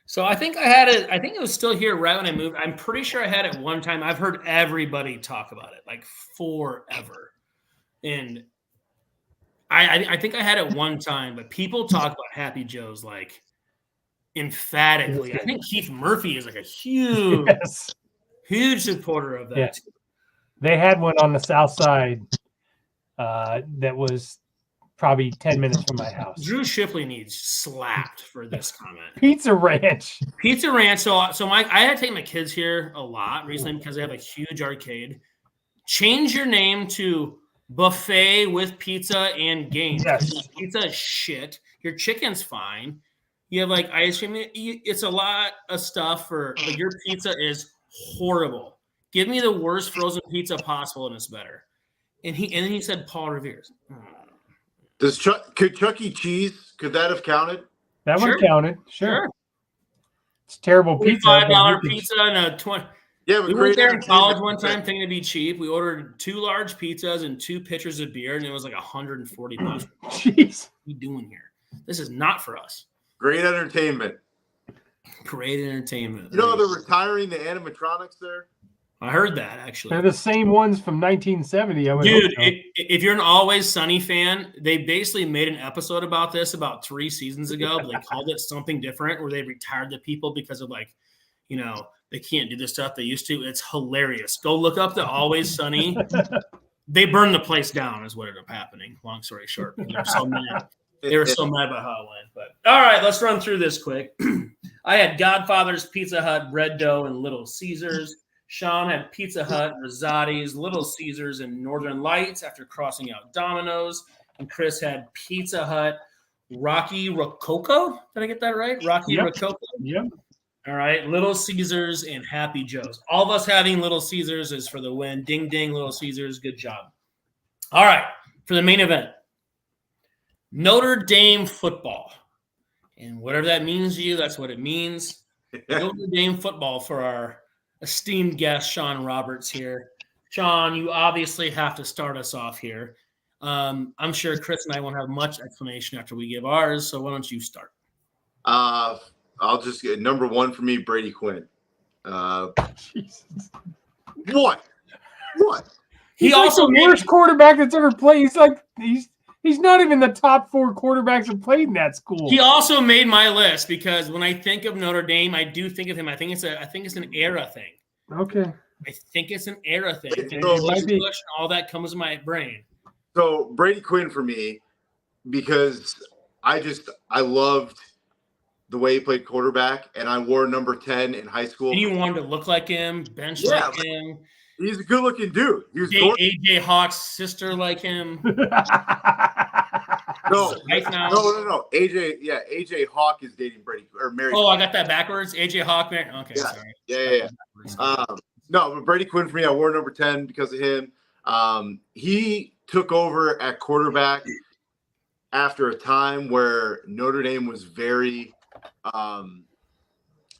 So I think I had it. I think it was still here right when I moved. I'm pretty sure I had it one time. I've heard everybody talk about it like forever. And I think I had it one time, but people talk about Happy Joe's like emphatically. I think Keith Murphy is like a huge, huge supporter of that. Yeah. They had one on the south side that was probably 10 minutes from my house. Drew Shipley needs slapped for this comment. Pizza Ranch. Pizza Ranch. So I had to take my kids here a lot recently because they have a huge arcade. Change your name to Buffet with Pizza and Games. Yes. Pizza is shit. Your chicken's fine. You have like ice cream. It's a lot of stuff but your pizza is horrible. Give me the worst frozen pizza possible and it's better. And then he said Paul Revere's. Could Chuck E. Cheese, could that have counted? That one counted. Sure. It's terrible pizza. $5 pizza and a 20. Yeah, we went there in college one time thinking it'd be cheap. We ordered 2 large pizzas and 2 pitchers of beer, and it was like $140. Jeez. What are we doing here? This is not for us. Great entertainment. Great entertainment. You know they're retiring the animatronics there? I heard that, actually. They're the same ones from 1970. Dude, if you're an Always Sunny fan, they basically made an episode about this about 3 seasons ago, but they called it something different where they retired the people because of like, you know, they can't do the stuff they used to. It's hilarious. Go look up the Always Sunny. They burned the place down is what ended up happening. Long story short. They were so mad. They were so mad about how it went. But all right, let's run through this quick. I had Godfather's, Pizza Hut, Bread Dough, and Little Caesars. Sean had Pizza Hut, Rosati's, Little Caesars, and Northern Lights after crossing out Domino's. And Chris had Pizza Hut, Rocky Rococo. Did I get that right? Rocky Rococo. Yep. All right. Little Caesars and Happy Joe's. All of us having Little Caesars is for the win. Ding, ding, Little Caesars. Good job. All right. For the main event, Notre Dame football. And whatever that means to you, that's what it means. Notre Dame football for our esteemed guest, Sean Roberts here. Sean, you obviously have to start us off here. I'm sure Chris and I won't have much explanation after we give ours, so why don't you start? I'll just get number 1 for me, Brady Quinn. Jesus. What? He's also the worst quarterback that's ever played. He's like he's not even the top 4 quarterbacks that played in that school. He also made my list because when I think of Notre Dame, I do think of him. I think it's an era thing. Okay. I think it's an era thing. So, all that comes to my brain. So Brady Quinn for me, because I loved the way he played quarterback, and I wore number 10 in high school. And you wanted to look like him, bench like him. He's a good-looking dude. He was AJ Hawk's sister like him. No. AJ Hawk is dating Brady or married. Oh, I got that backwards. AJ Hawk, man. Okay, sorry. Yeah. No, but Brady Quinn for me, I wore number 10 because of him. He took over at quarterback after a time where Notre Dame was very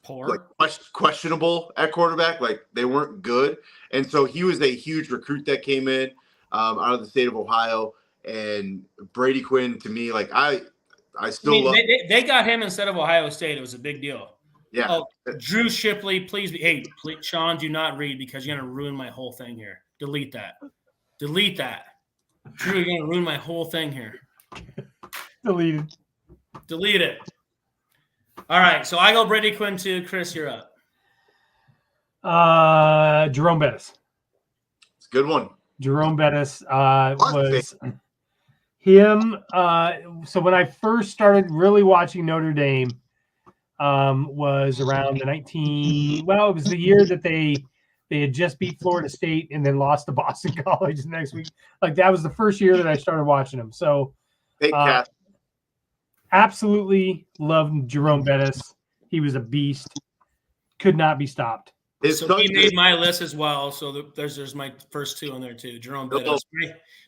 poor, like questionable at quarterback. Like they weren't good, and so he was a huge recruit that came in out of the state of Ohio. And Brady Quinn, to me, like I love. They got him instead of Ohio State. It was a big deal. Yeah. Oh, Drew Shipley, please Sean, do not read because you're gonna ruin my whole thing here. Delete that. Drew, you're gonna ruin my whole thing here. Delete it. All right, so I go Brady Quinn too. Chris, you're up. Jerome Bettis. It's a good one. Jerome Bettis was him. So when I first started really watching Notre Dame, was around it was the year that they had just beat Florida State and then lost to Boston College the next week. Like that was the first year that I started watching them. So absolutely loved Jerome Bettis. He was a beast. Could not be stopped. So he made my list as well. So there's my first 2 on there too. Jerome Bettis.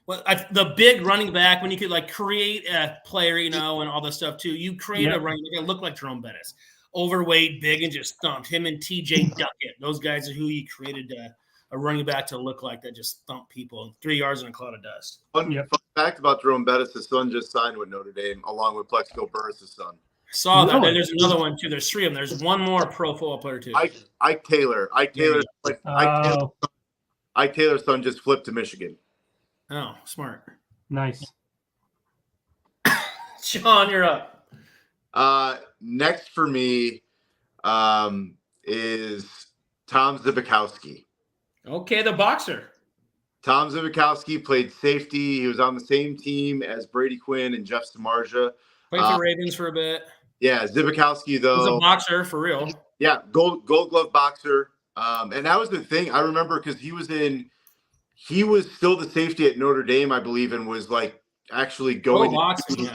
Well, the big running back when you could like create a player, and all this stuff too. You create a running back that looked like Jerome Bettis, overweight, big, and just thumped him and TJ Duckett. Those guys are who he created a running back to look like that just thumped people 3 yards in a cloud of dust. Fun fact about Jerome Bettis: his son just signed with Notre Dame, along with Plexico Burris' son. Saw that. Really? There's another one too. There's 3 of them. There's one more pro football player too. Ike Taylor. Ike Taylor's son just flipped to Michigan. Oh, smart. Nice. Sean, you're up. Next for me is Tom Zibikowski. Okay, the boxer. Tom Zibikowski played safety. He was on the same team as Brady Quinn and Jeff Samardzija. Played for Ravens for a bit. Yeah, Zibikowski, though. He's a boxer, for real. Yeah, gold glove boxer. And that was the thing. I remember because he was still the safety at Notre Dame, I believe, and was like actually going boxing,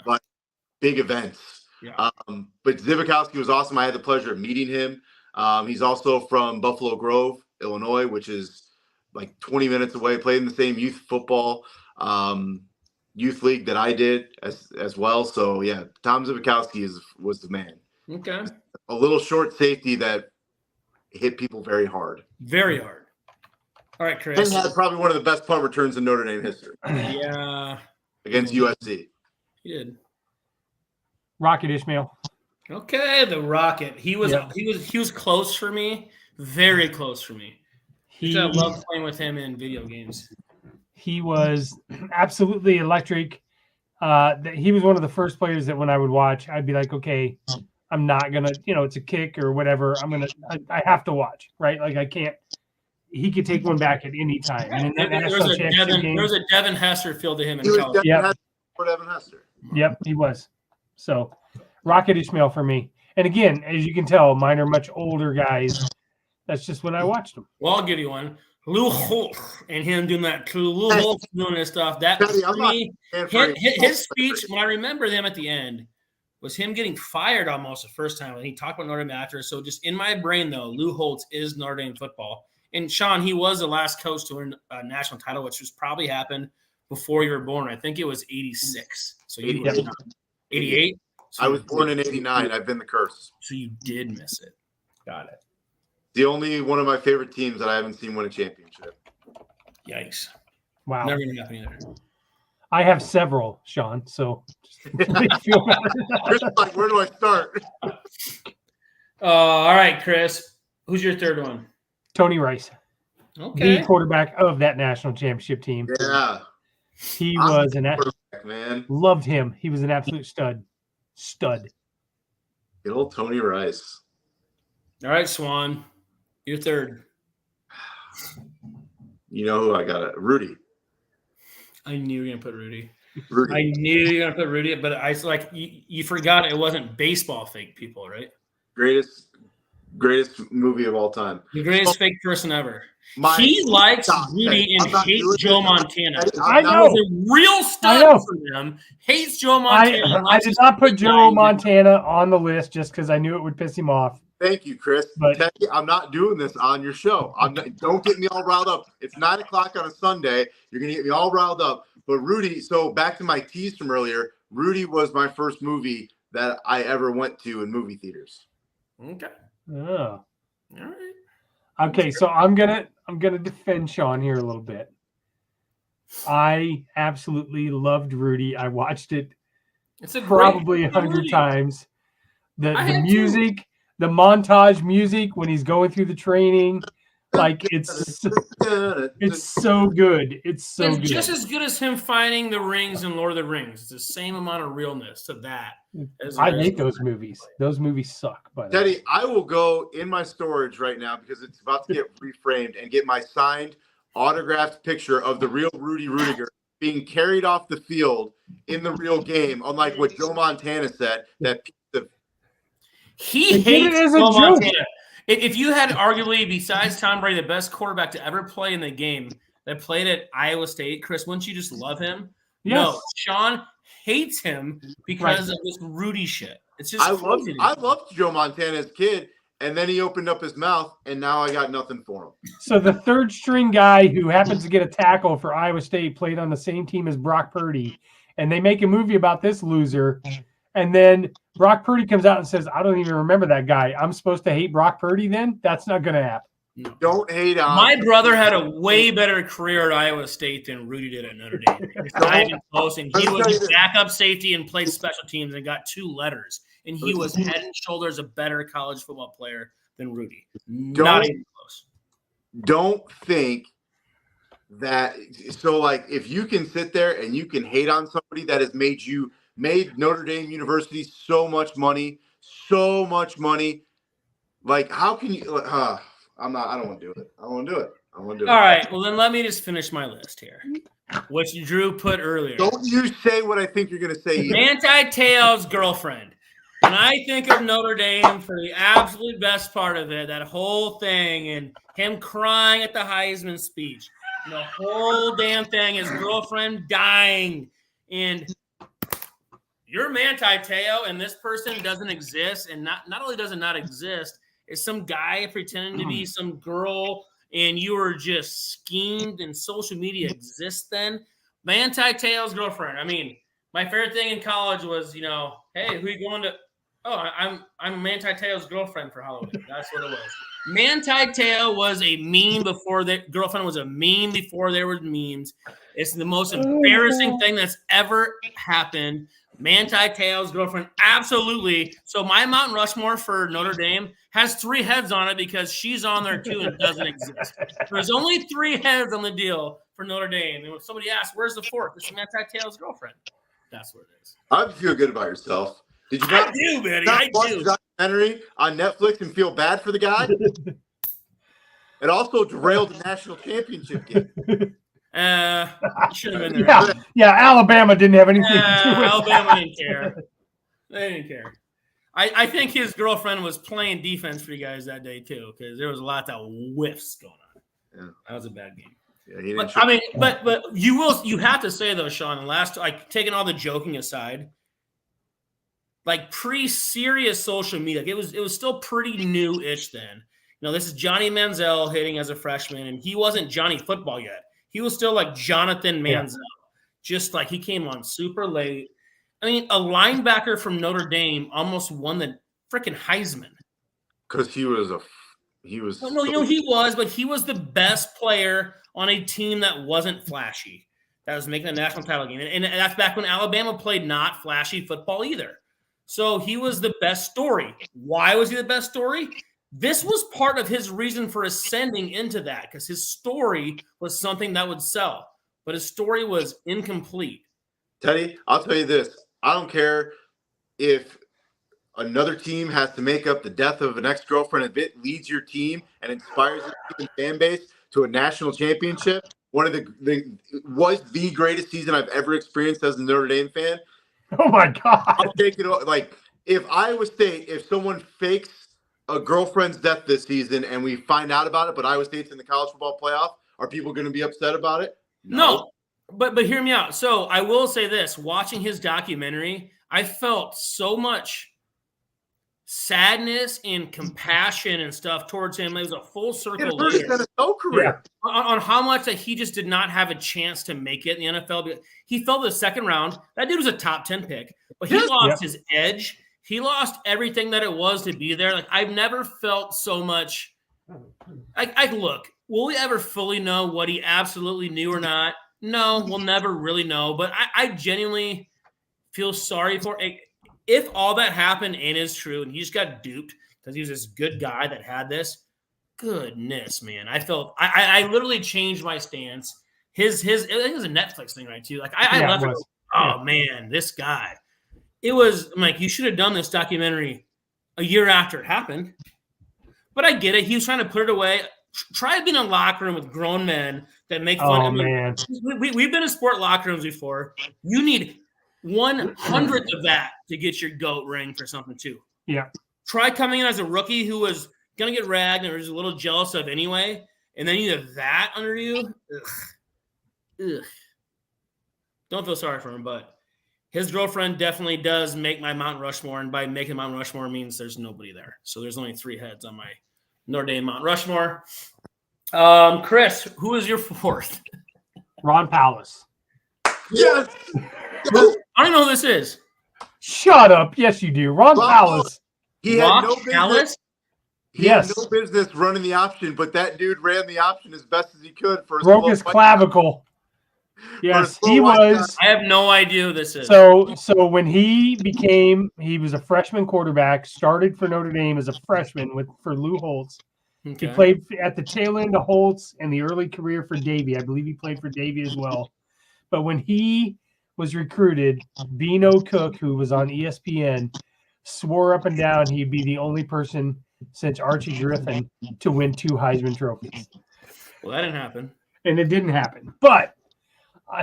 like big events. Yeah. But Zibikowski was awesome. I had the pleasure of meeting him. He's also from Buffalo Grove, Illinois, which is like 20 minutes away. Played in the same youth football youth league that I did as well. So yeah, Tom Zibikowski was the man. Okay. A little short safety that hit people very hard. Very hard. All right, Chris. And had probably one of the best punt returns in Notre Dame history. Yeah. Against USC. He did. Rocket Ishmael. Okay, the Rocket. He was close for me. Very close for me. I love playing with him in video games. He was absolutely electric. He was one of the first players that when I would watch, I'd be like, okay, I'm not gonna, it's a kick or whatever. I have to watch, right? Like I can't. He could take one back at any time. And there's a Devin Hester feel to him in college. Devin Hester. Yep, he was. So, Rocket Ishmael for me. And again, as you can tell, mine are much older guys. That's just when I watched them. Well, I'll give you one. Lou Holt and him doing that. Lou Holt doing this stuff. That for me, his speech, when I remember them at the end, was him getting fired almost the first time when he talked about Notre Dame after. So just in my brain, though, Lou Holtz is Notre Dame football. And Sean, he was the last coach to win a national title, which was probably happened before you were born. I think it was 86. So you were 88? So I was born in 89. I've been the curse. So you did miss it. Got it. The only one of my favorite teams that I haven't seen win a championship. Yikes. Wow. Never going to happen either. I have several, Sean, so just feel better. Like, where do I start? All right, Chris. Who's your third one? Tony Rice. Okay. The quarterback of that national championship team. Yeah. He was an man. Loved him. He was an absolute stud. Good old Tony Rice. All right, Swan. Your third. You know who I got? Rudy. I knew you were going to put Rudy. Rudy. I knew you were going to put Rudy, but I like you forgot it wasn't baseball fake people, right? Greatest movie of all time. The greatest fake person ever. He likes Rudy and hates Joe Montana. I know. He's a real stud for them. Hates Joe Montana. I did not put Joe Montana on the list just because I knew it would piss him off. Thank you, Chris. But Teddy, I'm not doing this on your show. Don't get me all riled up. It's 9:00 on a Sunday. You're going to get me all riled up. But Rudy, so back to my tease from earlier, Rudy was my first movie that I ever went to in movie theaters. Okay. Oh. All right. Okay, so I'm gonna defend Sean here a little bit. I absolutely loved Rudy. I watched it probably 100 times. The music, the montage music when he's going through the training, like it's so good. It's so good. It's just as good as him finding the rings in Lord of the Rings. It's the same amount of realness to that. I hate those movies. Those movies suck. By the way. Teddy, I will go in my storage right now because it's about to get reframed and get my signed, autographed picture of the real Rudy Rudiger being carried off the field in the real game, unlike what Joe Montana said. He hates Joe Montana. If you had arguably, besides Tom Brady, the best quarterback to ever play in the game that played at Iowa State, Chris, wouldn't you just love him? Yes. No, Sean hates him because of this Rudy shit. It's just I loved Joe Montana as a kid, and then he opened up his mouth, and now I got nothing for him. So the third string guy who happens to get a tackle for Iowa State played on the same team as Brock Purdy, and they make a movie about this loser. And then Brock Purdy comes out and says, I don't even remember that guy. I'm supposed to hate Brock Purdy then? That's not going to happen. No. Don't hate on. My brother had a way better career at Iowa State than Rudy did at Notre Dame. It's not even close. And he was a backup safety and played special teams and got 2 letters. And he was head and shoulders a better college football player than Rudy. Not even close. Don't think that. So, like, if you can sit there and you can hate on somebody that has made you made Notre Dame University so much money. Like, how can you? I don't want to do it. All right. Well, then let me just finish my list here, which Drew put earlier. Don't you say what I think you're going to say. Manti Te'o's girlfriend. When I think of Notre Dame for the absolute best part of it, that whole thing and him crying at the Heisman speech, the whole damn thing, his girlfriend dying, and you're Manti Te'o, and this person doesn't exist, and not only does it not exist, it's some guy pretending to be some girl, and you were just schemed, and social media exists then. Manti Te'o's girlfriend. I mean, my favorite thing in college was, hey, who are you going to? Oh, I'm Manti Te'o's girlfriend for Halloween. That's what it was. Manti Te'o was a meme before that. Girlfriend was a meme before there were memes. It's the most embarrassing thing that's ever happened. Manti Te'o's girlfriend, absolutely. So my Mount Rushmore for Notre Dame has 3 heads on it because she's on there too and doesn't exist. There's only 3 heads on the deal for Notre Dame. And when somebody asks, where's the 4th? It's Manti Te'o's girlfriend. That's what it is. I feel good about yourself. Did you not? I do, Betty. I do. The documentary on Netflix and feel bad for the guy? It also derailed the national championship game. Should have been there. Yeah, Alabama didn't have anything to do with Alabama didn't care. They didn't care. I think his girlfriend was playing defense for you guys that day too, because there was a lot of whiffs going on. Yeah. That was a bad game. Yeah, but you have to say though, Sean, taking all the joking aside, like pre-serious social media, it was still pretty new-ish then. This is Johnny Manziel hitting as a freshman, and he wasn't Johnny Football yet. He was still like Jonathan Manziel, just like he came on super late. I mean, a linebacker from Notre Dame almost won the freaking Heisman. Because he was. He was, but he was the best player on a team that wasn't flashy, that was making a national title game. And that's back when Alabama played not flashy football either. So he was the best story. Why was he the best story? This was part of his reason for ascending into that, because his story was something that would sell, but his story was incomplete. Teddy, I'll tell you this. I don't care if another team has to make up the death of an ex-girlfriend. If it leads your team and inspires your fan base to a national championship, one of was the greatest season I've ever experienced as a Notre Dame fan. Oh my God! I'll take it. Like, if Iowa State, if someone fakes a girlfriend's death this season and we find out about it, but Iowa State's in the college football playoff, are people going to be upset about it? No. But hear me out. So I will say this: watching his documentary, I felt so much sadness and compassion and stuff towards him. It was a full circle career on how much that he just did not have a chance to make it in the NFL. He fell to the second round. That dude was a top 10 pick, but he lost his edge. He lost everything that it was to be there. Like, I've never felt so much. Look, will we ever fully know what he absolutely knew or not? No, we'll never really know. But I genuinely feel sorry for it. If all that happened and is true, and he just got duped because he was this good guy that had this, goodness, man. I literally changed my stance. I think it was a Netflix thing, right, too? Like, I left it. Oh, man, this guy. It was, I'm like, you should have done this documentary a year after it happened. But I get it. He was trying to put it away. Try being in a locker room with grown men that make fun of him. Man. We've been in sport locker rooms before. You need 1/100th of that to get your GOAT ring for something, too. Yeah. Try coming in as a rookie who was going to get ragged and was a little jealous of anyway, and then you have that under you. Ugh. Don't feel sorry for him, but his girlfriend definitely does make my Mount Rushmore, and by making Mount Rushmore means there's nobody there. So there's only 3 heads on my Notre Dame Mount Rushmore. Chris, who is your 4th? Ron Powlus. Yes. I don't know who this is. Shut up. Yes, you do. Ron Powlus. He had no business. He had no business running the option, but that dude ran the option as best as he could for broke his clavicle. Yes, he was. I have no idea who this is. So when he was a freshman quarterback, started for Notre Dame as a freshman for Lou Holtz. Okay. He played at the tail end of Holtz and the early career for Davie. I believe he played for Davie as well. But when he was recruited, Beano Cook, who was on ESPN, swore up and down he'd be the only person since Archie Griffin to win 2 Heisman trophies. Well, that didn't happen. And it didn't happen. But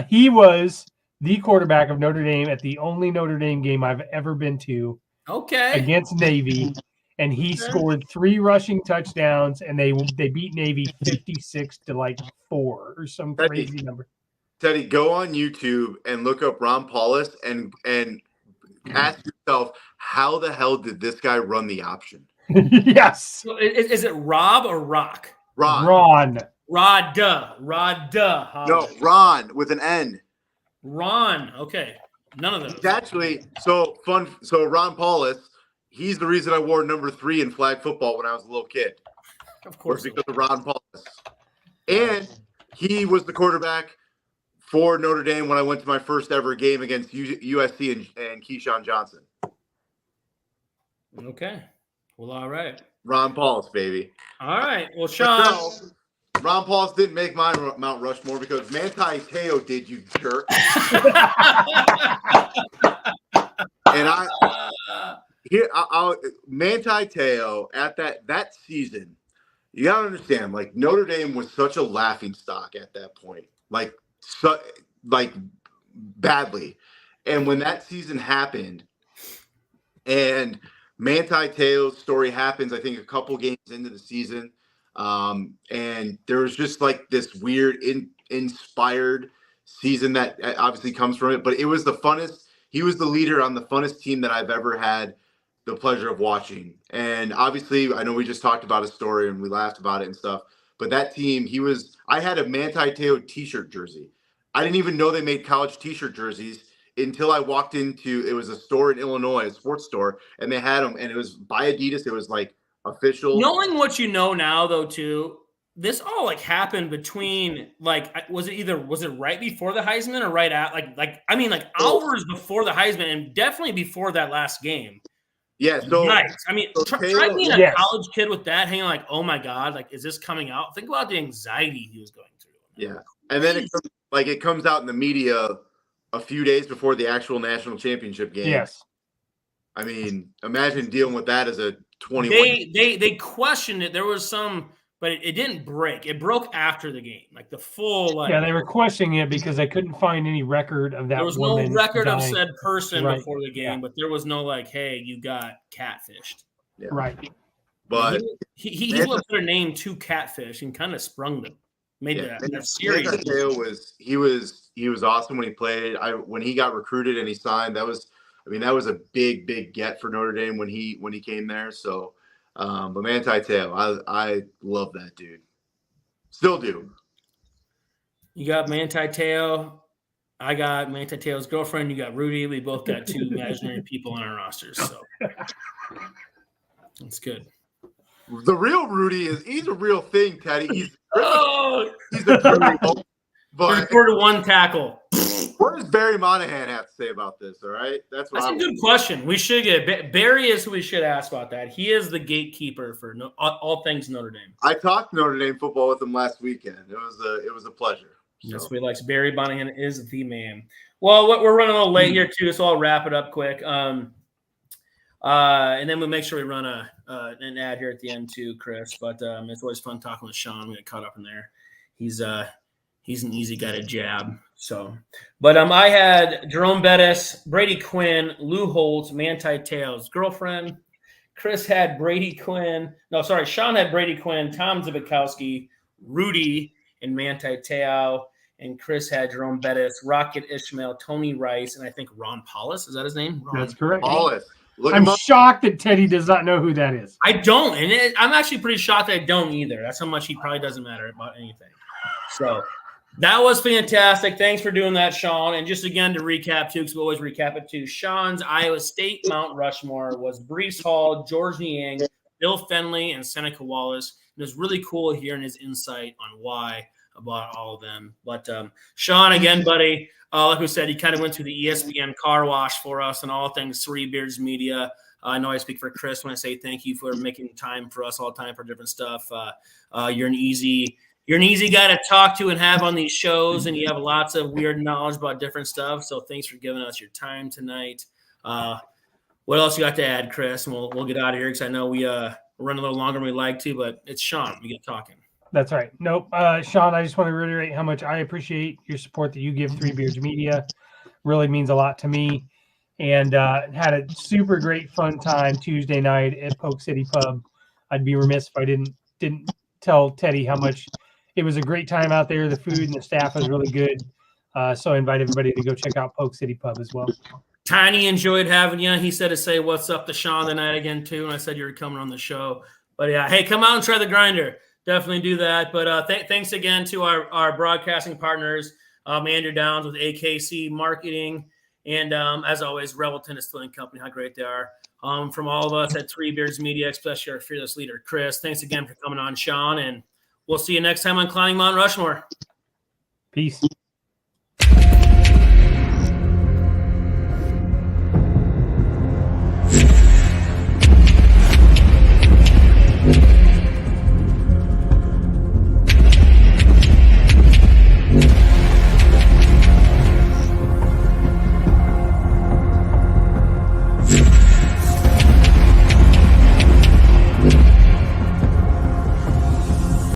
he was the quarterback of Notre Dame at the only Notre Dame game I've ever been to against Navy. And he scored 3 rushing touchdowns, and they beat Navy 56-4 or some crazy number. Teddy, go on YouTube and look up Ron Paulus and ask yourself, how the hell did this guy run the option? Yes. So is it Rob or Rock? Ron. Rod. No, Ron with an N. Ron. Okay. None of those. It's actually so fun. So Ron Paulus, he's the reason I wore number 3 in flag football when I was a little kid. Of course. Because of Ron Paulus. And he was the quarterback for Notre Dame when I went to my first ever game against USC and Keyshawn Johnson. Okay. Well, all right. Ron Paulus, baby. All right. Well, Sean. No, Ron Paulus didn't make my Mount Rushmore because Manti Te'o did, you jerk. And Manti Te'o at that season, you gotta understand, like Notre Dame was such a laughing stock at that point, like badly. And when that season happened, and Manti Te'o's story happens, I think a couple games into the season, and there was just like this weird inspired season that obviously comes from it, but it was the funnest. He was the leader on the funnest team that I've ever had the pleasure of watching. And obviously, I know we just talked about his story and we laughed about it and stuff, but that team, I had a Manti Te'o t-shirt jersey. I didn't even know they made college t-shirt jerseys until I walked into, it was a store in Illinois, a sports store, and they had them, and it was by Adidas. It was like official. Knowing what you know now, though, too, this all like happened between was it right before the Heisman or right at hours before the Heisman and definitely before that last game. Yeah, so nice. I mean, try being a college kid with that, hanging like, oh my God, like, is this coming out? Think about the anxiety he was going through. Yeah, and then it comes out in the media a few days before the actual national championship game. Yes. I mean, imagine dealing with that as a 21. They questioned it. There was some, but it didn't break. It broke after the game, like the full. They were questioning it because they couldn't find any record of that. There was no record dying. Of said person before the game, but there was no like, hey, you got catfished. Yeah. Right. But he would put a name to catfish and kind of sprung them. Made that series. He was awesome when he played. When he got recruited and he signed, that was a big get for Notre Dame when he came there. So, but Manti Te'o, I love that dude. Still do. You got Manti Te'o. I got Manti Te'o's girlfriend. You got Rudy. We both got 2 imaginary people on our rosters. So that's good. The real Rudy he's a real thing, Teddy. He's a criminal. But recorded 1 tackle. What does Barry Monahan have to say about this? All right, that's a good question. We should get Barry is who we should ask about that. He is the gatekeeper for all things Notre Dame. I talked Notre Dame football with him last weekend. It was a pleasure. That's what he likes. Barry Monahan is the man. Well, we're running a little late here too, so I'll wrap it up quick. And then we'll make sure we run an ad here at the end too, Chris. But it's always fun talking with Sean. We get caught up in there. He's an easy guy to jab. So, but I had Jerome Bettis, Brady Quinn, Lou Holtz, Manti Te'o's girlfriend. Chris had Brady Quinn. No, sorry, Sean had Brady Quinn, Tom Zbikowski, Rudy, and Manti Te'o. And Chris had Jerome Bettis, Rocket Ishmael, Tony Rice, and I think Ron Paulus. Is that his name? That's correct. Paulus. I'm shocked that Teddy does not know who that is. I don't. And I'm actually pretty shocked that I don't either. That's how much he probably doesn't matter about anything. So that was fantastic. Thanks for doing that, Sean. And just again to recap, too, because we always recap it, too. Sean's Iowa State Mount Rushmore was Breece Hall, George Niang, Bill Fenley, and Seneca Wallace. It was really cool hearing his insight on why about all of them. But Sean, again, buddy, like we said, he kind of went through the ESPN car wash for us and all things Three Beards Media. I know I speak for Chris when I say thank you for making time for us all the time for different stuff. You're an easy you're an easy guy to talk to and have on these shows, and you have lots of weird knowledge about different stuff. So thanks for giving us your time tonight. What else you got to add, Chris? And we'll get out of here because I know we run a little longer than we like to, but it's Sean. We get talking. That's right. Nope. Sean, I just want to reiterate how much I appreciate your support that you give Three Beards Media. Really means a lot to me. And had a super great fun time Tuesday night at Polk City Pub. I'd be remiss if I didn't tell Teddy how much it was a great time out there. The food and the staff was really good. So I invite everybody to go check out Polk City Pub as well. Tiny enjoyed having you. He said to say what's up to Sean tonight again, too. And I said you were coming on the show. But, yeah, hey, come out and try the grinder. Definitely do that. But thanks again to our broadcasting partners, Andrew Downs with AKC Marketing. And, as always, Rebel Tennis Towing Company, how great they are. From all of us at Three Beards Media, especially our fearless leader, Chris. Thanks again for coming on, Sean. And we'll see you next time on Climbing Mount Rushmore. Peace.